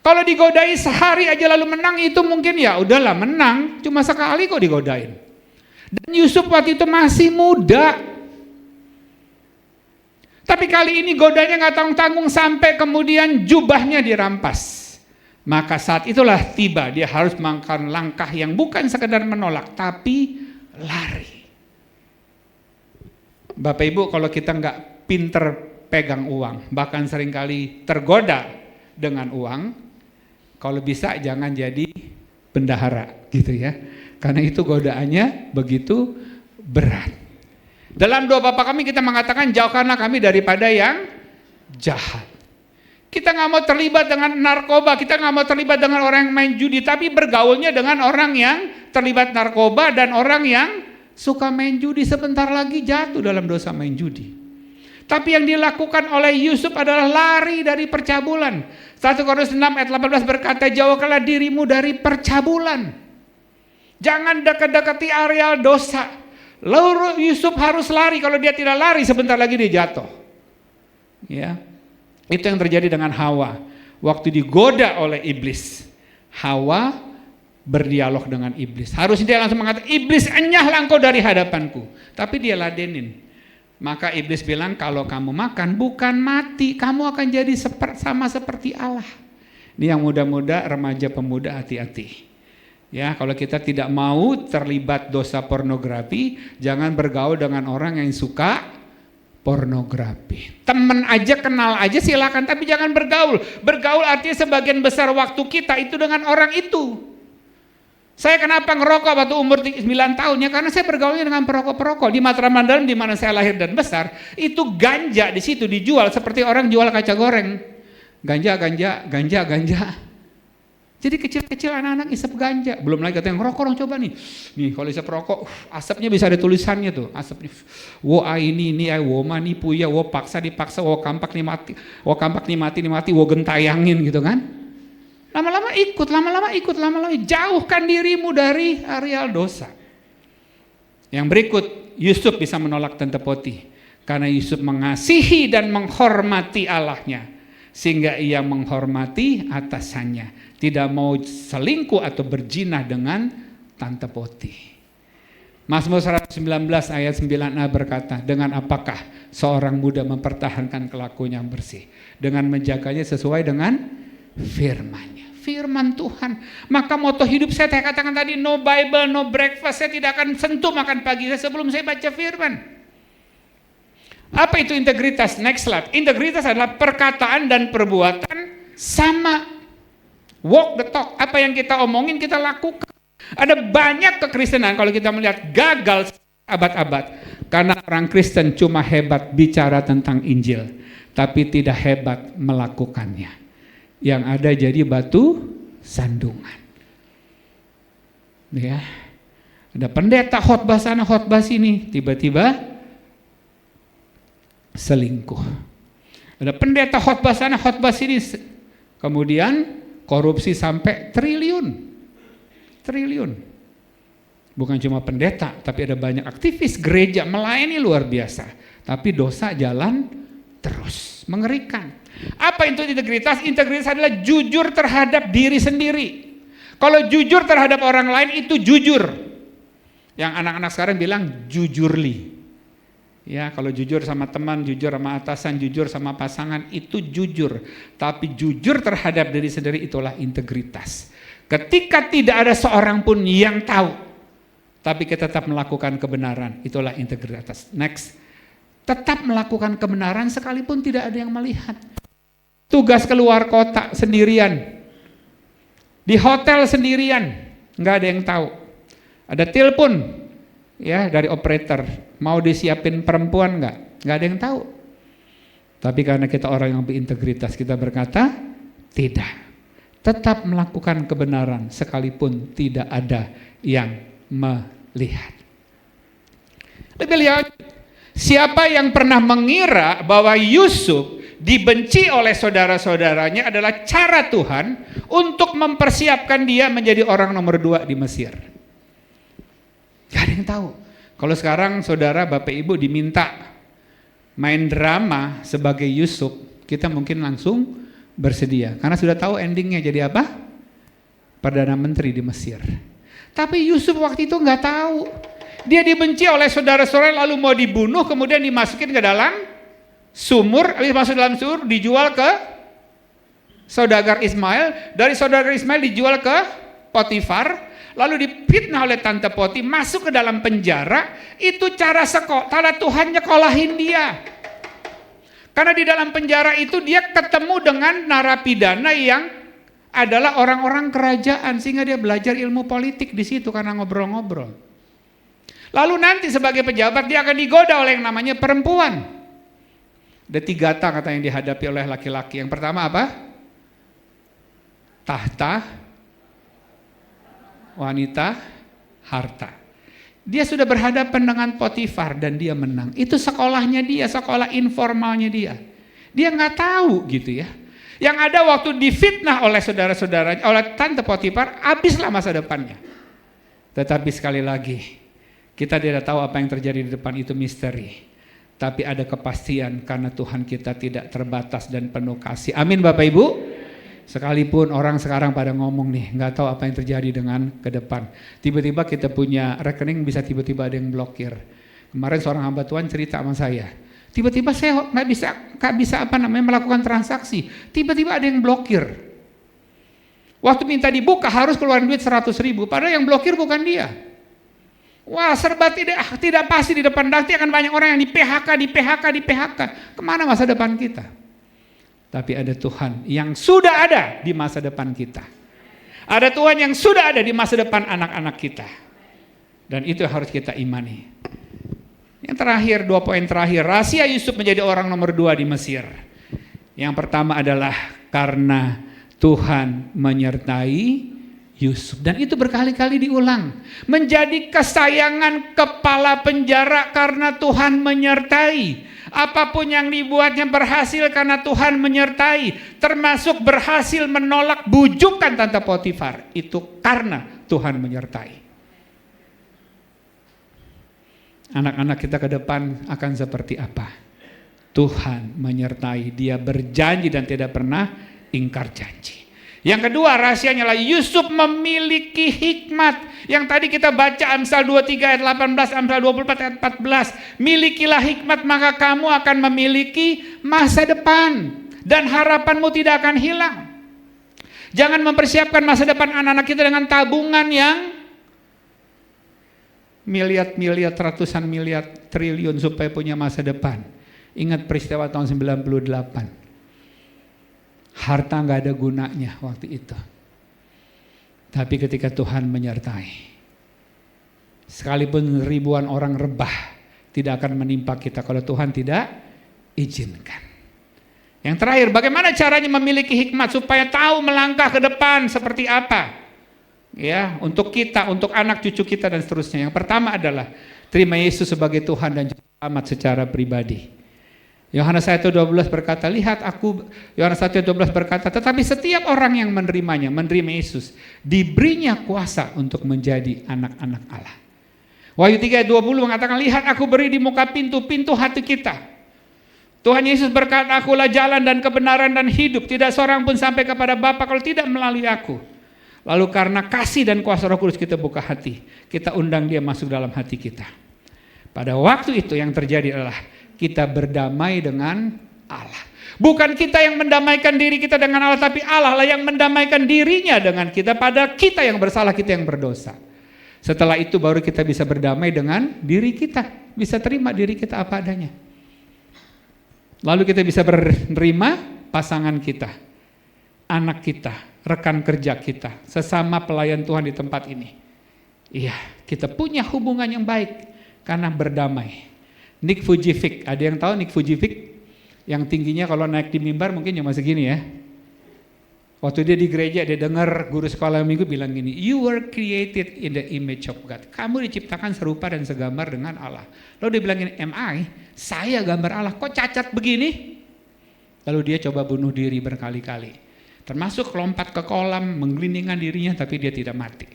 Kalau digodai sehari aja lalu menang itu mungkin ya udahlah menang. Cuma sekali kok digodain. Dan Yusuf waktu itu masih muda. Tapi kali ini godanya nggak tanggung-tanggung sampai kemudian jubahnya dirampas. Maka saat itulah tiba dia harus melakukan langkah yang bukan sekedar menolak, tapi lari. Bapak Ibu, kalau kita nggak pinter pegang uang, bahkan seringkali tergoda dengan uang, kalau bisa jangan jadi bendahara gitu ya. Karena itu godaannya begitu berat. Dalam doa Bapa kami kita mengatakan jauhkanlah kami daripada yang jahat. Kita nggak mau terlibat dengan narkoba, kita nggak mau terlibat dengan orang yang main judi, tapi bergaulnya dengan orang yang terlibat narkoba dan orang yang suka main judi, sebentar lagi jatuh dalam dosa main judi. Tapi yang dilakukan oleh Yusuf adalah lari dari percabulan. 1 Korintus 6 ayat 18 berkata, jauhkanlah dirimu dari percabulan. Jangan dekat-dekati areal dosa. Lalu Yusuf harus lari, kalau dia tidak lari sebentar lagi dia jatuh. Ya. Itu yang terjadi dengan Hawa. waktu digoda oleh iblis, Hawa berdialog dengan iblis. Harusnya dia langsung mengatakan, iblis, enyahlah engkau dari hadapanku. Tapi dia ladenin. Maka iblis bilang, kalau kamu makan bukan mati, kamu akan jadi sama seperti Allah. Ini yang muda-muda, remaja pemuda, hati-hati. Ya, kalau kita tidak mau terlibat dosa pornografi, jangan bergaul dengan orang yang suka pornografi. Temen aja, kenal aja silakan, tapi jangan bergaul. Bergaul artinya sebagian besar waktu kita itu dengan orang itu. Saya kenapa ngerokok waktu umur 9 tahun? Ya karena saya bergaulnya dengan perokok-perokok. Di Matraman Dalam di mana saya lahir dan besar, itu ganja di situ dijual seperti orang jual kaca goreng. Ganja. Jadi kecil-kecil anak-anak isep ganja. Belum lagi katanya ngerokok dong, coba nih. Nih kalau isep rokok, asapnya bisa ada tulisannya tuh. Asapnya, wo ini, wo mani puya, wo paksa dipaksa, wo kampak nih mati, wo gentayangin gitu kan. Lama-lama ikut, jauhkan dirimu dari areal dosa. Yang berikut, Yusuf bisa menolak Tante Poti. Karena Yusuf mengasihi dan menghormati Allahnya. Sehingga ia menghormati atasannya. Tidak mau selingkuh atau berjinah dengan Tante Poti. Mazmur 119 ayat 9a berkata, dengan apakah seorang muda mempertahankan kelakuan yang bersih? Dengan menjaganya sesuai dengan firman-Nya. Firman Tuhan. Maka moto hidup saya katakan tadi, no Bible, no breakfast. Saya tidak akan sentuh makan pagi saya sebelum saya baca firman. Apa itu integritas? Next slide. Integritas adalah perkataan dan perbuatan sama. Walk the talk. Apa yang kita omongin kita lakukan. Ada banyak kekristenan kalau kita melihat gagal abad-abad. Karena orang Kristen cuma hebat bicara tentang Injil. Tapi tidak hebat melakukannya. Yang ada jadi batu sandungan. Ya. Ada pendeta khotbah sana khotbah sini, tiba-tiba selingkuh. Ada pendeta khotbah sana khotbah sini, kemudian korupsi sampai triliun. Bukan cuma pendeta, tapi ada banyak aktivis gereja melayani luar biasa. Tapi dosa jalan terus, mengerikan. Apa itu integritas? Integritas adalah jujur terhadap diri sendiri. Kalau jujur terhadap orang lain itu jujur. Yang anak-anak sekarang bilang jujurli. Ya, kalau jujur sama teman, jujur sama atasan, jujur sama pasangan itu jujur. Tapi jujur terhadap diri sendiri itulah integritas. Ketika tidak ada seorang pun yang tahu, tapi kita tetap melakukan kebenaran, itulah integritas. Next. Tetap melakukan kebenaran sekalipun tidak ada yang melihat. Tugas keluar kota sendirian, di hotel sendirian, nggak ada yang tahu. Ada telepon ya dari operator, mau disiapin perempuan nggak ada yang tahu. Tapi karena kita orang yang berintegritas, kita berkata tidak. Tetap melakukan kebenaran sekalipun tidak ada yang melihat. Lebih lihat, siapa yang pernah mengira bahwa Yusuf dibenci oleh saudara-saudaranya adalah cara Tuhan untuk mempersiapkan dia menjadi orang nomor 2 di Mesir. Gak ada yang tahu. Kalau sekarang saudara, bapak ibu diminta main drama sebagai Yusuf, kita mungkin langsung bersedia. Karena sudah tahu endingnya jadi apa? Perdana Menteri di Mesir. Tapi Yusuf waktu itu gak tahu. Dia dibenci oleh saudara-saudara lalu mau dibunuh, kemudian dimasukin ke dalam sumur, habis masuk dalam sumur dijual ke saudagar Ismail, dari saudagar Ismail dijual ke Potifar, lalu difitnah oleh Tante Poti, masuk ke dalam penjara. Itu cara Tuhan nyekolahin dia. Karena di dalam penjara itu dia ketemu dengan narapidana yang adalah orang-orang kerajaan, sehingga dia belajar ilmu politik di situ karena ngobrol-ngobrol. Lalu nanti sebagai pejabat dia akan digoda oleh yang namanya perempuan. Ada 3 kata yang dihadapi oleh laki-laki. Yang pertama apa? Tahta, wanita, harta. Dia sudah berhadapan dengan Potifar dan dia menang. Itu sekolahnya dia, sekolah informalnya dia. Dia nggak tahu gitu ya. Yang ada waktu difitnah oleh saudara-saudaranya, oleh Tante Potifar, habislah masa depannya. Tetapi sekali lagi, kita tidak tahu apa yang terjadi di depan, itu misteri. Tapi ada kepastian karena Tuhan kita tidak terbatas dan penuh kasih. Amin Bapak Ibu. Sekalipun orang sekarang pada ngomong nih, nggak tahu apa yang terjadi dengan ke depan. Tiba-tiba kita punya rekening bisa tiba-tiba ada yang blokir. Kemarin seorang hamba Tuhan cerita sama saya. Tiba-tiba saya nggak bisa melakukan transaksi. Tiba-tiba ada yang blokir. Waktu minta dibuka harus keluarin duit 100.000. Padahal yang blokir bukan dia. Wah, serba tidak pasti di depan. Nanti akan banyak orang yang di PHK. Kemana masa depan kita? Tapi ada Tuhan yang sudah ada di masa depan kita. Ada Tuhan yang sudah ada di masa depan anak-anak kita. Dan itu harus kita imani. Yang terakhir, 2 poin terakhir. Rahasia Yusuf menjadi orang nomor 2 di Mesir. Yang pertama adalah karena Tuhan menyertai Yusuf. Dan itu berkali-kali diulang. Menjadi kesayangan kepala penjara karena Tuhan menyertai. Apapun yang dibuatnya berhasil karena Tuhan menyertai. Termasuk berhasil menolak bujukan Tante Potifar. Itu karena Tuhan menyertai. Anak-anak kita ke depan akan seperti apa? Tuhan menyertai. Dia berjanji dan tidak pernah ingkar janji. Yang kedua rahasianya adalah Yusuf memiliki hikmat. Yang tadi kita baca Amsal 23 ayat 18, Amsal 24 ayat 14. Milikilah hikmat maka kamu akan memiliki masa depan. Dan harapanmu tidak akan hilang. Jangan mempersiapkan masa depan anak-anak kita dengan tabungan yang miliar, ratusan miliar, triliun supaya punya masa depan. Ingat peristiwa tahun 98. Harta nggak ada gunanya waktu itu. Tapi ketika Tuhan menyertai, sekalipun ribuan orang rebah, tidak akan menimpa kita kalau Tuhan tidak izinkan. Yang terakhir, bagaimana caranya memiliki hikmat supaya tahu melangkah ke depan seperti apa? Ya, untuk kita, untuk anak cucu kita dan seterusnya. Yang pertama adalah terima Yesus sebagai Tuhan dan Juru Selamat secara pribadi. Yohanes 1:12 berkata, lihat aku, Yohanes 1:12 berkata, tetapi setiap orang yang menerima Yesus, diberinya kuasa untuk menjadi anak-anak Allah. Wahyu 3:20 mengatakan, lihat aku beri di muka pintu hati kita. Tuhan Yesus berkata, akulah jalan dan kebenaran dan hidup, tidak seorang pun sampai kepada Bapa kalau tidak melalui aku. Lalu karena kasih dan kuasa Roh Kudus kita buka hati, kita undang dia masuk dalam hati kita. Pada waktu itu yang terjadi adalah kita berdamai dengan Allah. Bukan kita yang mendamaikan diri kita dengan Allah, tapi Allah lah yang mendamaikan dirinya dengan kita. Padahal kita yang bersalah, kita yang berdosa. Setelah itu baru kita bisa berdamai dengan diri kita. Bisa terima diri kita apa adanya. Lalu kita bisa menerima pasangan kita, anak kita, rekan kerja kita, sesama pelayan Tuhan di tempat ini. Iya, kita punya hubungan yang baik karena berdamai. Nick Vujicic, ada yang tahu Nick Vujicic? Yang tingginya kalau naik di mimbar mungkin cuma segini ya. Waktu dia di gereja, dia dengar guru sekolah minggu bilang gini, you were created in the image of God. Kamu diciptakan serupa dan segambar dengan Allah. Lalu dia bilang gini, saya gambar Allah, kok cacat begini? Lalu dia coba bunuh diri berkali-kali. Termasuk lompat ke kolam, menggelindingkan dirinya, tapi dia tidak mati.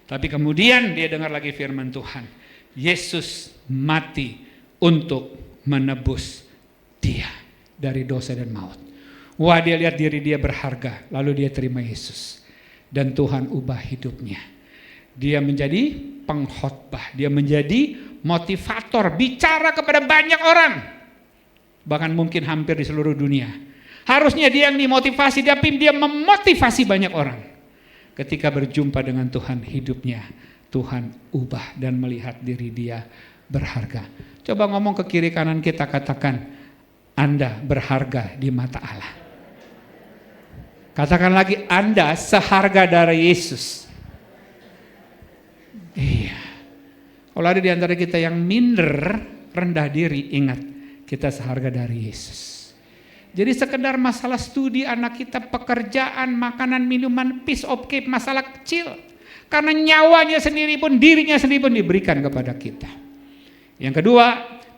Tapi kemudian dia dengar lagi firman Tuhan. Yesus mati untuk menebus dia dari dosa dan maut. Wah, dia lihat diri dia berharga, lalu dia terima Yesus. Dan Tuhan ubah hidupnya. Dia menjadi pengkhotbah, dia menjadi motivator, bicara kepada banyak orang. Bahkan mungkin hampir di seluruh dunia. Harusnya dia yang dimotivasi, tapi dia memotivasi banyak orang. Ketika berjumpa dengan Tuhan, hidupnya Tuhan ubah dan melihat diri dia berharga. Coba ngomong ke kiri kanan kita, katakan, Anda berharga di mata Allah. Katakan lagi, Anda seharga dari Yesus. Iya. Kalau ada di antara kita yang minder, rendah diri, ingat, kita seharga dari Yesus. Jadi sekedar masalah studi anak kita, pekerjaan, makanan, minuman, piece of cake, masalah kecil. Karena nyawanya sendiri pun, dirinya sendiri pun diberikan kepada kita. Yang kedua,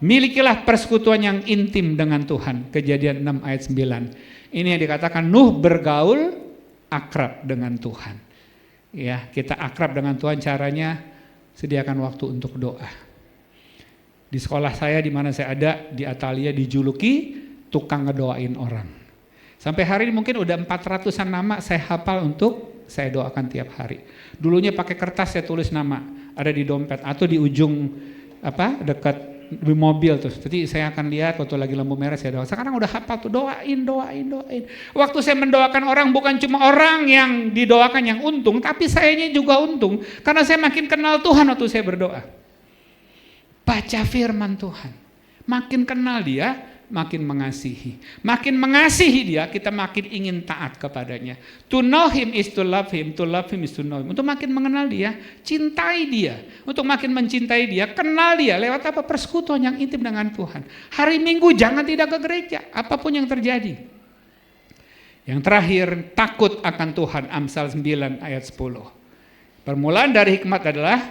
milikilah persekutuan yang intim dengan Tuhan. Kejadian 6 ayat 9. Ini yang dikatakan Nuh bergaul akrab dengan Tuhan. Ya, kita akrab dengan Tuhan caranya sediakan waktu untuk doa. Di sekolah saya di mana saya ada, di Atalia dijuluki tukang ngedoain orang. Sampai hari ini mungkin udah 400-an nama saya hafal untuk saya doakan tiap hari. Dulunya pakai kertas saya tulis nama, ada di dompet atau di ujung dekat di mobil tuh. Jadi saya akan lihat waktu lagi lampu merah saya doa. Sekarang udah hafal tuh, doain. Waktu saya mendoakan orang bukan cuma orang yang didoakan yang untung, tapi sayanya juga untung karena saya makin kenal Tuhan waktu saya berdoa. Baca firman Tuhan, makin kenal Dia, makin mengasihi. Makin mengasihi Dia, kita makin ingin taat kepadanya. To know Him is to love Him is to know Him. Untuk makin mengenal Dia, cintai Dia. Untuk makin mencintai Dia, kenal Dia. Lewat apa? Persekutuan yang intim dengan Tuhan. Hari Minggu jangan tidak ke gereja, apapun yang terjadi. Yang terakhir, takut akan Tuhan. Amsal 9 ayat 10. Permulaan dari hikmat adalah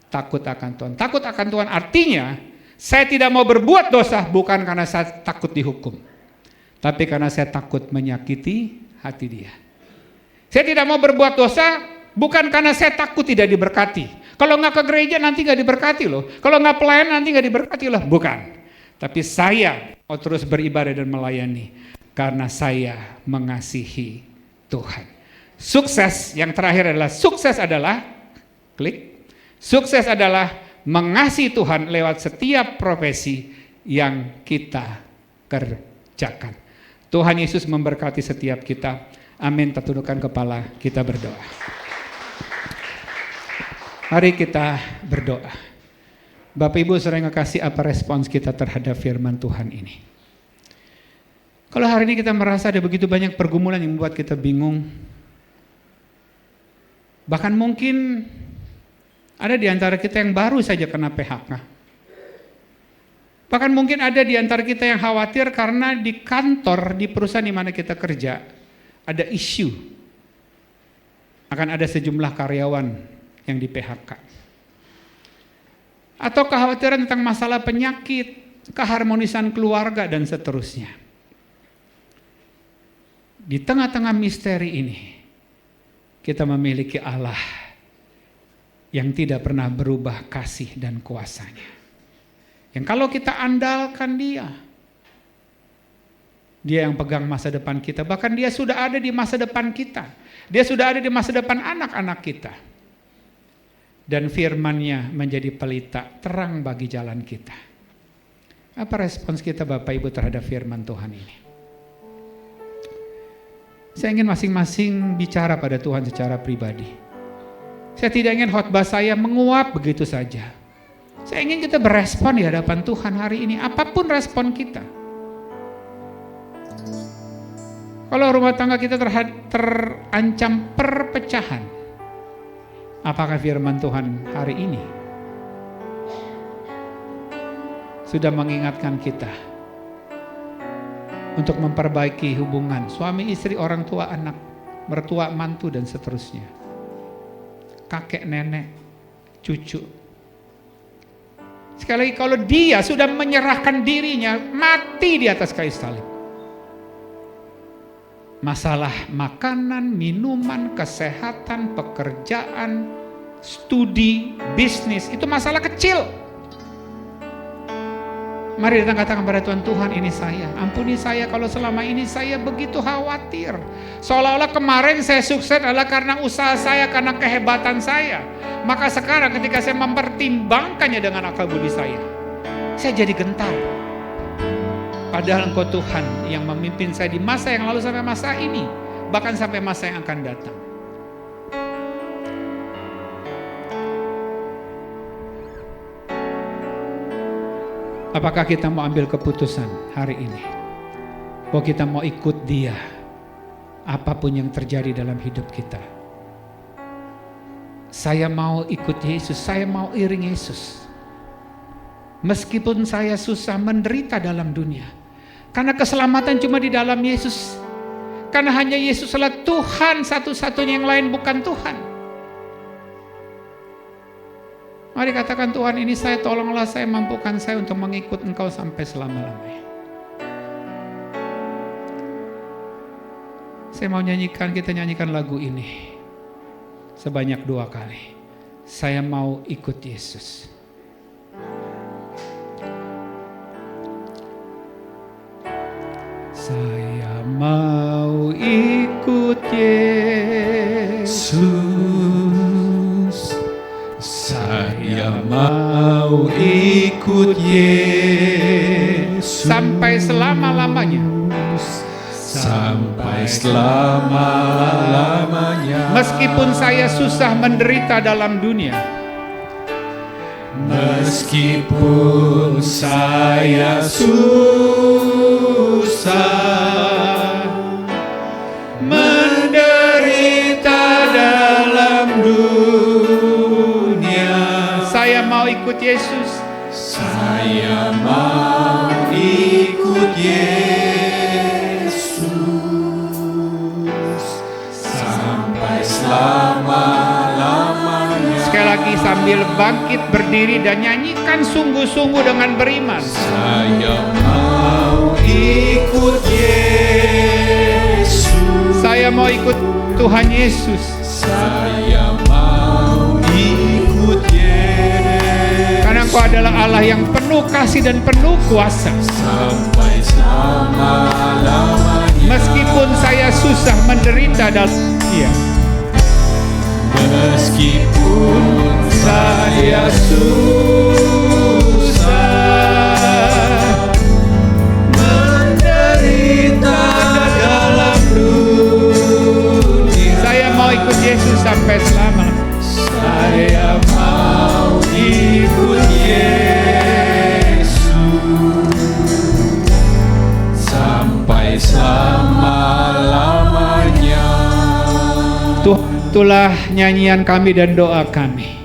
takut akan Tuhan. Takut akan Tuhan artinya, saya tidak mau berbuat dosa bukan karena saya takut dihukum, tapi karena saya takut menyakiti hati Dia. Saya tidak mau berbuat dosa bukan karena saya takut tidak diberkati. Kalau nggak ke gereja nanti nggak diberkati loh. Kalau nggak pelayan nanti nggak diberkati loh. Bukan. Tapi saya mau terus beribadah dan melayani karena saya mengasihi Tuhan. Sukses yang terakhir adalah sukses adalah mengasihi Tuhan lewat setiap profesi yang kita kerjakan. Tuhan Yesus memberkati setiap kita. Amin. Kita tundukkan kepala, kita berdoa. Mari kita berdoa. Bapak Ibu saudara yang kekasih, apa respons kita terhadap firman Tuhan ini? Kalau hari ini kita merasa ada begitu banyak pergumulan yang membuat kita bingung, bahkan mungkin ada di antara kita yang baru saja kena PHK. Bahkan mungkin ada di antara kita yang khawatir karena di kantor, di perusahaan di mana kita kerja, ada isu. Akan ada sejumlah karyawan yang di PHK. Atau kekhawatiran tentang masalah penyakit, keharmonisan keluarga, dan seterusnya. Di tengah-tengah misteri ini, kita memiliki Allah yang tidak pernah berubah kasih dan kuasanya. Yang kalau kita andalkan Dia yang pegang masa depan kita. Bahkan Dia sudah ada di masa depan kita. Dia sudah ada di masa depan anak-anak kita. Dan firman-Nya menjadi pelita terang bagi jalan kita. Apa respons kita Bapak Ibu terhadap firman Tuhan ini? Saya ingin masing-masing bicara pada Tuhan secara pribadi. Saya tidak ingin khotbah saya menguap begitu saja. Saya ingin kita berespon di hadapan Tuhan hari ini, apapun respon kita. Kalau rumah tangga kita terancam perpecahan, apakah firman Tuhan hari ini sudah mengingatkan kita untuk memperbaiki hubungan suami istri, orang tua anak, mertua mantu, dan seterusnya? Kakek, nenek, cucu. Sekali lagi, kalau dia sudah menyerahkan dirinya, mati di atas kayu salib. Masalah makanan, minuman, kesehatan, pekerjaan, studi, bisnis, itu masalah kecil. Mari datang katakan pada Tuhan, Tuhan ini saya, ampuni saya kalau selama ini saya begitu khawatir. Seolah-olah kemarin saya sukses adalah karena usaha saya, karena kehebatan saya. Maka sekarang ketika saya mempertimbangkannya dengan akal budi saya jadi gentar. Padahal Engkau Tuhan yang memimpin saya di masa yang lalu sampai masa ini, bahkan sampai masa yang akan datang. Apakah kita mau ambil keputusan hari ini bahwa kita mau ikut Dia apapun yang terjadi dalam hidup kita? Saya mau ikut Yesus, saya mau iring Yesus. Meskipun saya susah menderita dalam dunia, karena keselamatan cuma di dalam Yesus. Karena hanya Yesuslah Tuhan satu-satunya, yang lain bukan Tuhan. Mari katakan, Tuhan ini saya, tolonglah saya, mampukan saya untuk mengikut Engkau sampai selama-lamanya. Saya mau kita nyanyikan lagu ini sebanyak 2 kali. Saya mau ikut Yesus. Saya mau ikut Yesus. Saya mau ikut Yesus sampai selama-lamanya. Sampai selama-lamanya. Meskipun saya susah menderita dalam dunia, meskipun saya susah menderita dalam dunia, saya mau ikut Yesus. Saya mau ikut Yesus sampai selama-lamanya. Sekali lagi sambil bangkit berdiri dan nyanyikan sungguh-sungguh dengan beriman. Saya mau ikut Yesus. Saya mau ikut Tuhan Yesus. Saya mau ikut Yesus. Karena Engkau adalah Allah yang penuh kasih dan penuh kuasa. Sampai selama-lamanya. Meskipun saya susah menderita dalam dunia, meskipun saya susah menderita dalam dunia, saya mau ikut Yesus sampai selama. saya mau ikut Yesus sampai selama-lamanya. Tuhan, itulah nyanyian kami dan doa kami.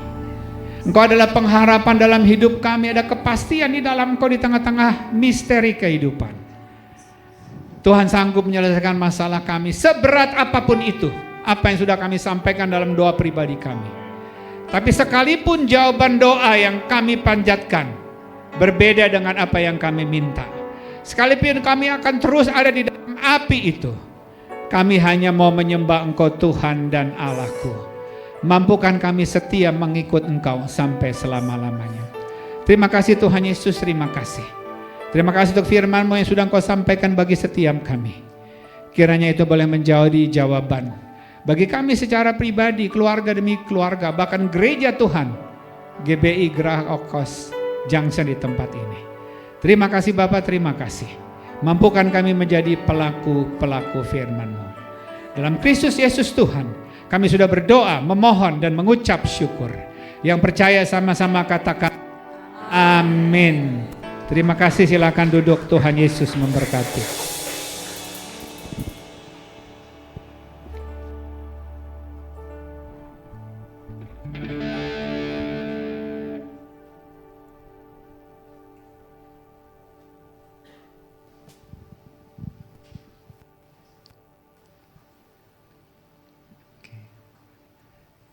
Engkau adalah pengharapan dalam hidup kami, ada kepastian di dalam Engkau di tengah-tengah misteri kehidupan. Tuhan sanggup menyelesaikan masalah kami seberat apapun itu, apa yang sudah kami sampaikan dalam doa pribadi kami. Tapi sekalipun jawaban doa yang kami panjatkan berbeda dengan apa yang kami minta, sekalipun kami akan terus ada di dalam api itu, kami hanya mau menyembah Engkau Tuhan dan Allahku. Mampukan kami setia mengikut Engkau sampai selama-lamanya. Terima kasih Tuhan Yesus, terima kasih. Terima kasih untuk firman-Mu yang sudah Engkau sampaikan bagi setiap kami. Kiranya itu boleh menjadi jawaban bagi kami secara pribadi, keluarga demi keluarga, bahkan gereja Tuhan, GBI Gerah Okos Junction di tempat ini. Terima kasih Bapak, terima kasih. Mampukan kami menjadi pelaku-pelaku firman-Mu. Dalam Kristus Yesus Tuhan, kami sudah berdoa, memohon dan mengucap syukur. Yang percaya sama-sama katakan amin. Terima kasih, silakan duduk. Tuhan Yesus memberkati.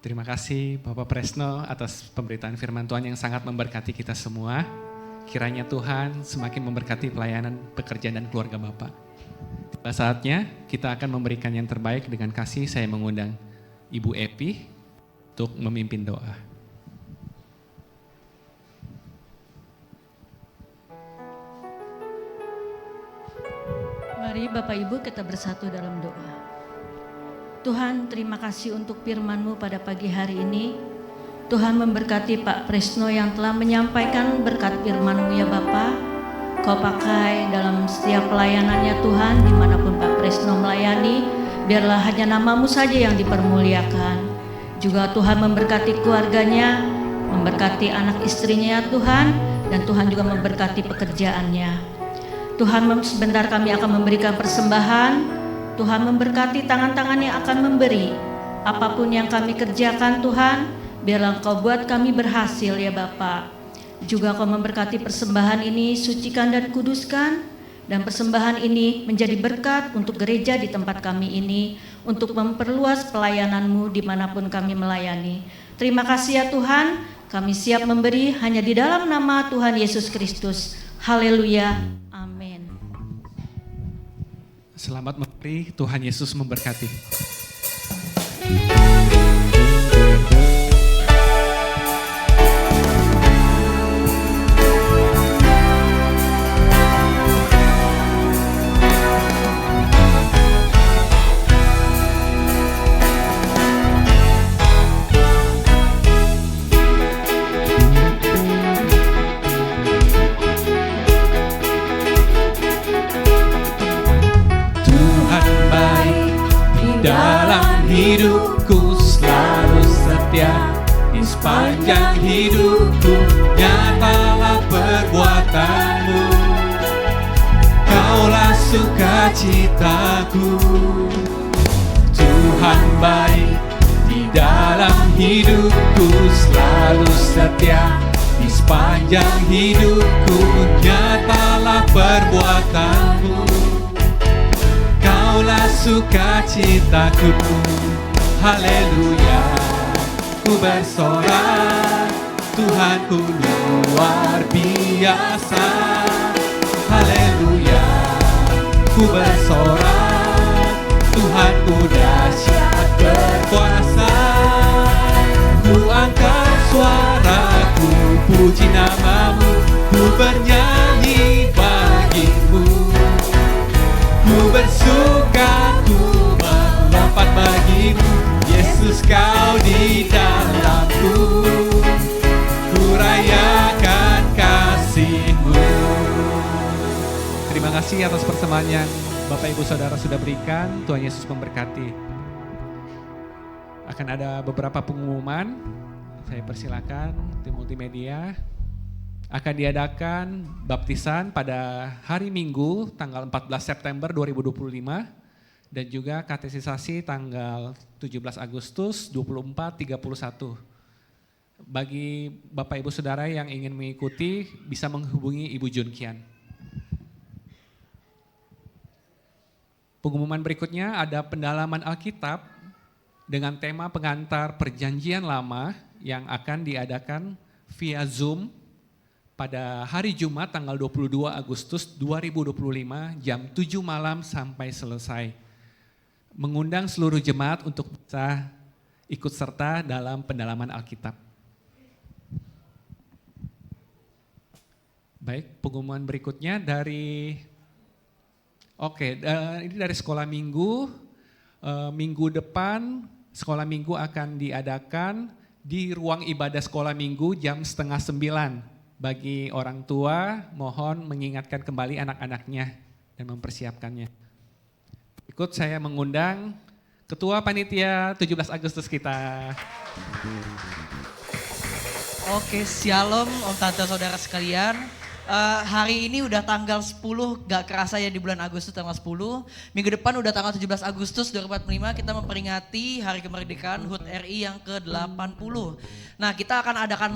Terima kasih Bapak Presno atas pemberitaan firman Tuhan yang sangat memberkati kita semua. Kiranya Tuhan semakin memberkati pelayanan, pekerjaan dan keluarga Bapak. Tiba saatnya kita akan memberikan yang terbaik dengan kasih. Saya mengundang Ibu Epi untuk memimpin doa. Mari Bapak Ibu kita bersatu dalam doa. Tuhan, terima kasih untuk firman-Mu pada pagi hari ini. Tuhan memberkati Pak Presno yang telah menyampaikan berkat firman-Mu ya Bapak. Kau pakai dalam setiap pelayanannya Tuhan, dimanapun Pak Presno melayani, biarlah hanya nama-Mu saja yang dipermuliakan. Juga Tuhan memberkati keluarganya, memberkati anak istrinya ya Tuhan, dan Tuhan juga memberkati pekerjaannya. Tuhan, sebentar kami akan memberikan persembahan. Tuhan memberkati tangan-tangan yang akan memberi. Apapun yang kami kerjakan Tuhan, biarlah Engkau buat kami berhasil ya Bapa. Juga Kau memberkati persembahan ini, sucikan dan kuduskan. Dan persembahan ini menjadi berkat untuk gereja di tempat kami ini, untuk memperluas pelayanan-Mu dimanapun kami melayani. Terima kasih ya Tuhan, kami siap memberi hanya di dalam nama Tuhan Yesus Kristus. Haleluya, amin. Selamat memberi, Tuhan Yesus memberkati. hidupku selalu setia. Di sepanjang hidupku nyatalah perbuatanmu. Kaulah sukacitaku. Tuhan baik, di dalam hidupku selalu setia. Di sepanjang hidupku nyatalah perbuatanmu. Kaulah sukacitaku. Haleluya, ku bersorak, Tuhanku luar biasa. Haleluya, ku bersorak, Tuhanku dahsyat berkuasa. Ku angkat suaraku, puji namamu, ku bernyanyi bagimu. Ku bersuka, ku melompat bagimu, Yesus kau di dalamku. Ku rayakan kasih-Mu. Terima kasih atas persembahan yang Bapak Ibu Saudara sudah berikan. Tuhan Yesus memberkati. Akan ada beberapa pengumuman. Saya persilakan tim multimedia. Akan diadakan baptisan pada hari Minggu tanggal 14 September 2025 dan juga katesisasi tanggal 17 Agustus 24, 31. Bagi Bapak Ibu Saudara yang ingin mengikuti bisa menghubungi Ibu Junkian. Pengumuman berikutnya ada pendalaman Alkitab dengan tema pengantar Perjanjian Lama yang akan diadakan via Zoom pada hari Jumat tanggal 22 Agustus 2025 jam 7 malam sampai selesai. Mengundang seluruh jemaat untuk bisa ikut serta dalam pendalaman Alkitab. Baik, pengumuman berikutnya dari ini dari sekolah minggu. Minggu depan sekolah minggu akan diadakan di ruang ibadah sekolah minggu jam 8:30. Bagi orang tua mohon mengingatkan kembali anak-anaknya dan mempersiapkannya. Ikut saya mengundang Ketua Panitia 17 Agustus kita. Oke, shalom Om Tante Saudara sekalian. Hari ini udah tanggal 10, gak kerasa ya di bulan Agustus tanggal 10. Minggu depan udah tanggal 17 Agustus 2045 kita memperingati Hari Kemerdekaan HUT RI yang ke-80. Nah, kita akan adakan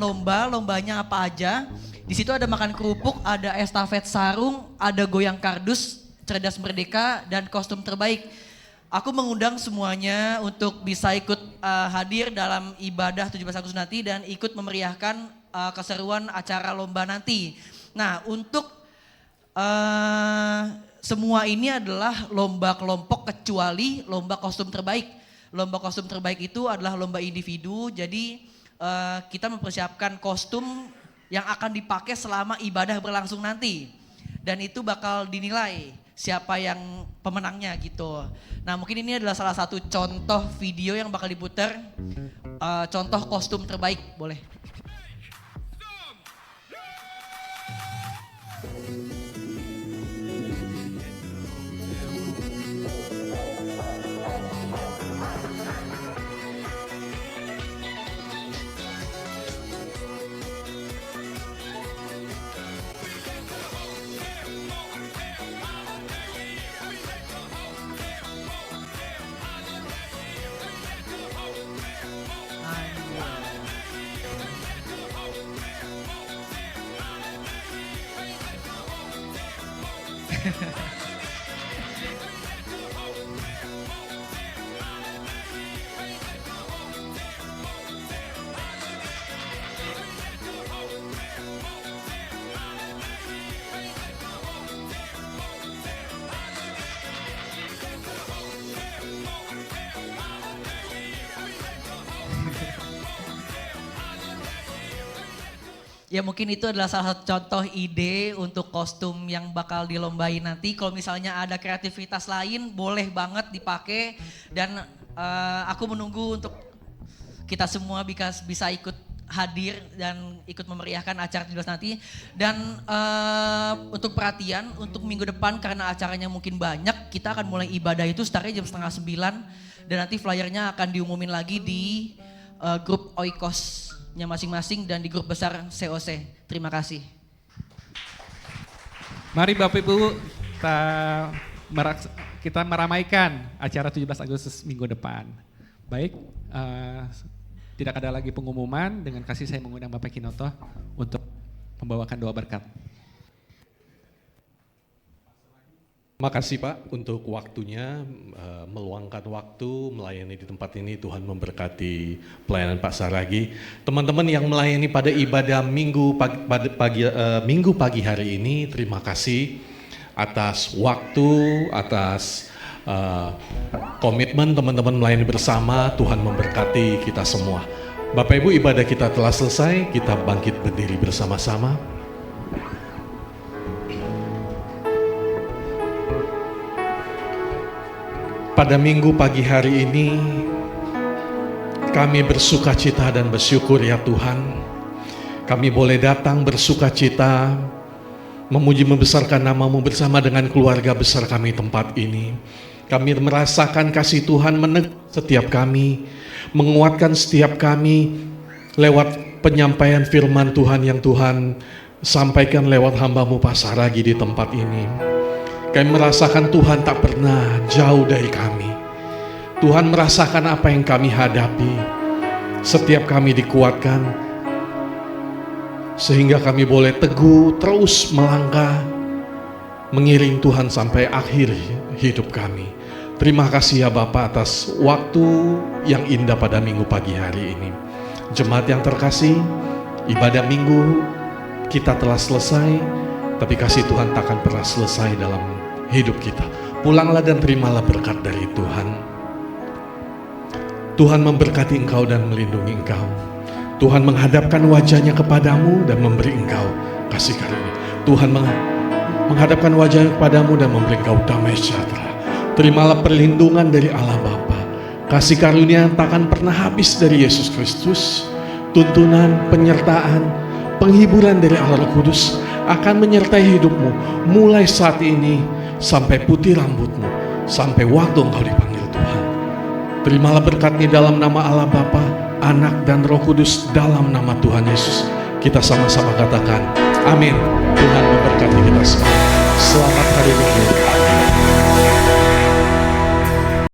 lombanya apa aja. Di situ ada makan kerupuk, ada estafet sarung, ada goyang kardus, cerdas merdeka, dan kostum terbaik. Aku mengundang semuanya untuk bisa ikut hadir dalam ibadah 17 Agustus nanti dan ikut memeriahkan keseruan acara lomba nanti. Nah, untuk semua ini adalah lomba kelompok kecuali lomba kostum terbaik. Lomba kostum terbaik itu adalah lomba individu, jadi kita mempersiapkan kostum yang akan dipakai selama ibadah berlangsung nanti. Dan itu bakal dinilai siapa yang pemenangnya gitu. Nah, mungkin ini adalah salah satu contoh video yang bakal diputar, contoh kostum terbaik, boleh. Ya mungkin itu adalah salah satu contoh ide untuk kostum yang bakal dilombain nanti. Kalau misalnya ada kreativitas lain boleh banget dipakai dan aku menunggu untuk kita semua bisa ikut hadir dan ikut memeriahkan acara 17 nanti. Dan untuk perhatian untuk minggu depan karena acaranya mungkin banyak, kita akan mulai ibadah itu startnya jam 8:30 dan nanti flyernya akan diumumin lagi di grup Oikosnya masing-masing dan di grup besar COC. Terima kasih. Mari Bapak Ibu kita meramaikan acara 17 Agustus minggu depan. Baik, tidak ada lagi pengumuman, dengan kasih saya mengundang Bapak Kinoto untuk membawakan doa berkat. Terima kasih Pak untuk waktunya, meluangkan waktu melayani di tempat ini. Tuhan memberkati pelayanan Pak Saragi. Teman-teman yang melayani pada ibadah minggu pagi hari ini, terima kasih atas waktu, atas komitmen teman-teman melayani bersama. Tuhan memberkati kita semua. Bapak Ibu, ibadah kita telah selesai, kita bangkit berdiri bersama-sama. Pada minggu pagi hari ini, kami bersuka cita dan bersyukur ya Tuhan. Kami boleh datang bersuka cita, memuji membesarkan nama-Mu bersama dengan keluarga besar kami tempat ini. Kami merasakan kasih Tuhan meneguh setiap kami, menguatkan setiap kami lewat penyampaian firman Tuhan yang Tuhan sampaikan lewat hamba-Mu Pak Saragi di tempat ini. Kami merasakan Tuhan tak pernah jauh dari kami. Tuhan merasakan apa yang kami hadapi. Setiap kami dikuatkan, sehingga kami boleh teguh terus melangkah, mengiring Tuhan sampai akhir hidup kami. Terima kasih ya Bapak atas waktu yang indah pada minggu pagi hari ini. Jemaat yang terkasih, ibadah minggu kita telah selesai, tapi kasih Tuhan takkan pernah selesai dalam hidup kita. Pulanglah dan terimalah berkat dari Tuhan. Tuhan memberkati engkau dan melindungi engkau. Tuhan menghadapkan wajahnya kepadamu dan memberi engkau kasih karunia. Tuhan menghadapkan wajahnya kepadamu dan memberi engkau damai sejahtera. Terimalah perlindungan dari Allah Bapa. Kasih karunia takkan pernah habis dari Yesus Kristus. Tuntunan, penyertaan, penghiburan dari Allah Roh Kudus akan menyertai hidupmu mulai saat ini sampai putih rambutmu, sampai waktu engkau dipanggil Tuhan. Terimalah berkat-Nya dalam nama Allah Bapa, Anak dan Roh Kudus, dalam nama Tuhan Yesus. Kita sama-sama katakan amin. Tuhan memberkati kita semua. Selamat hari Minggu.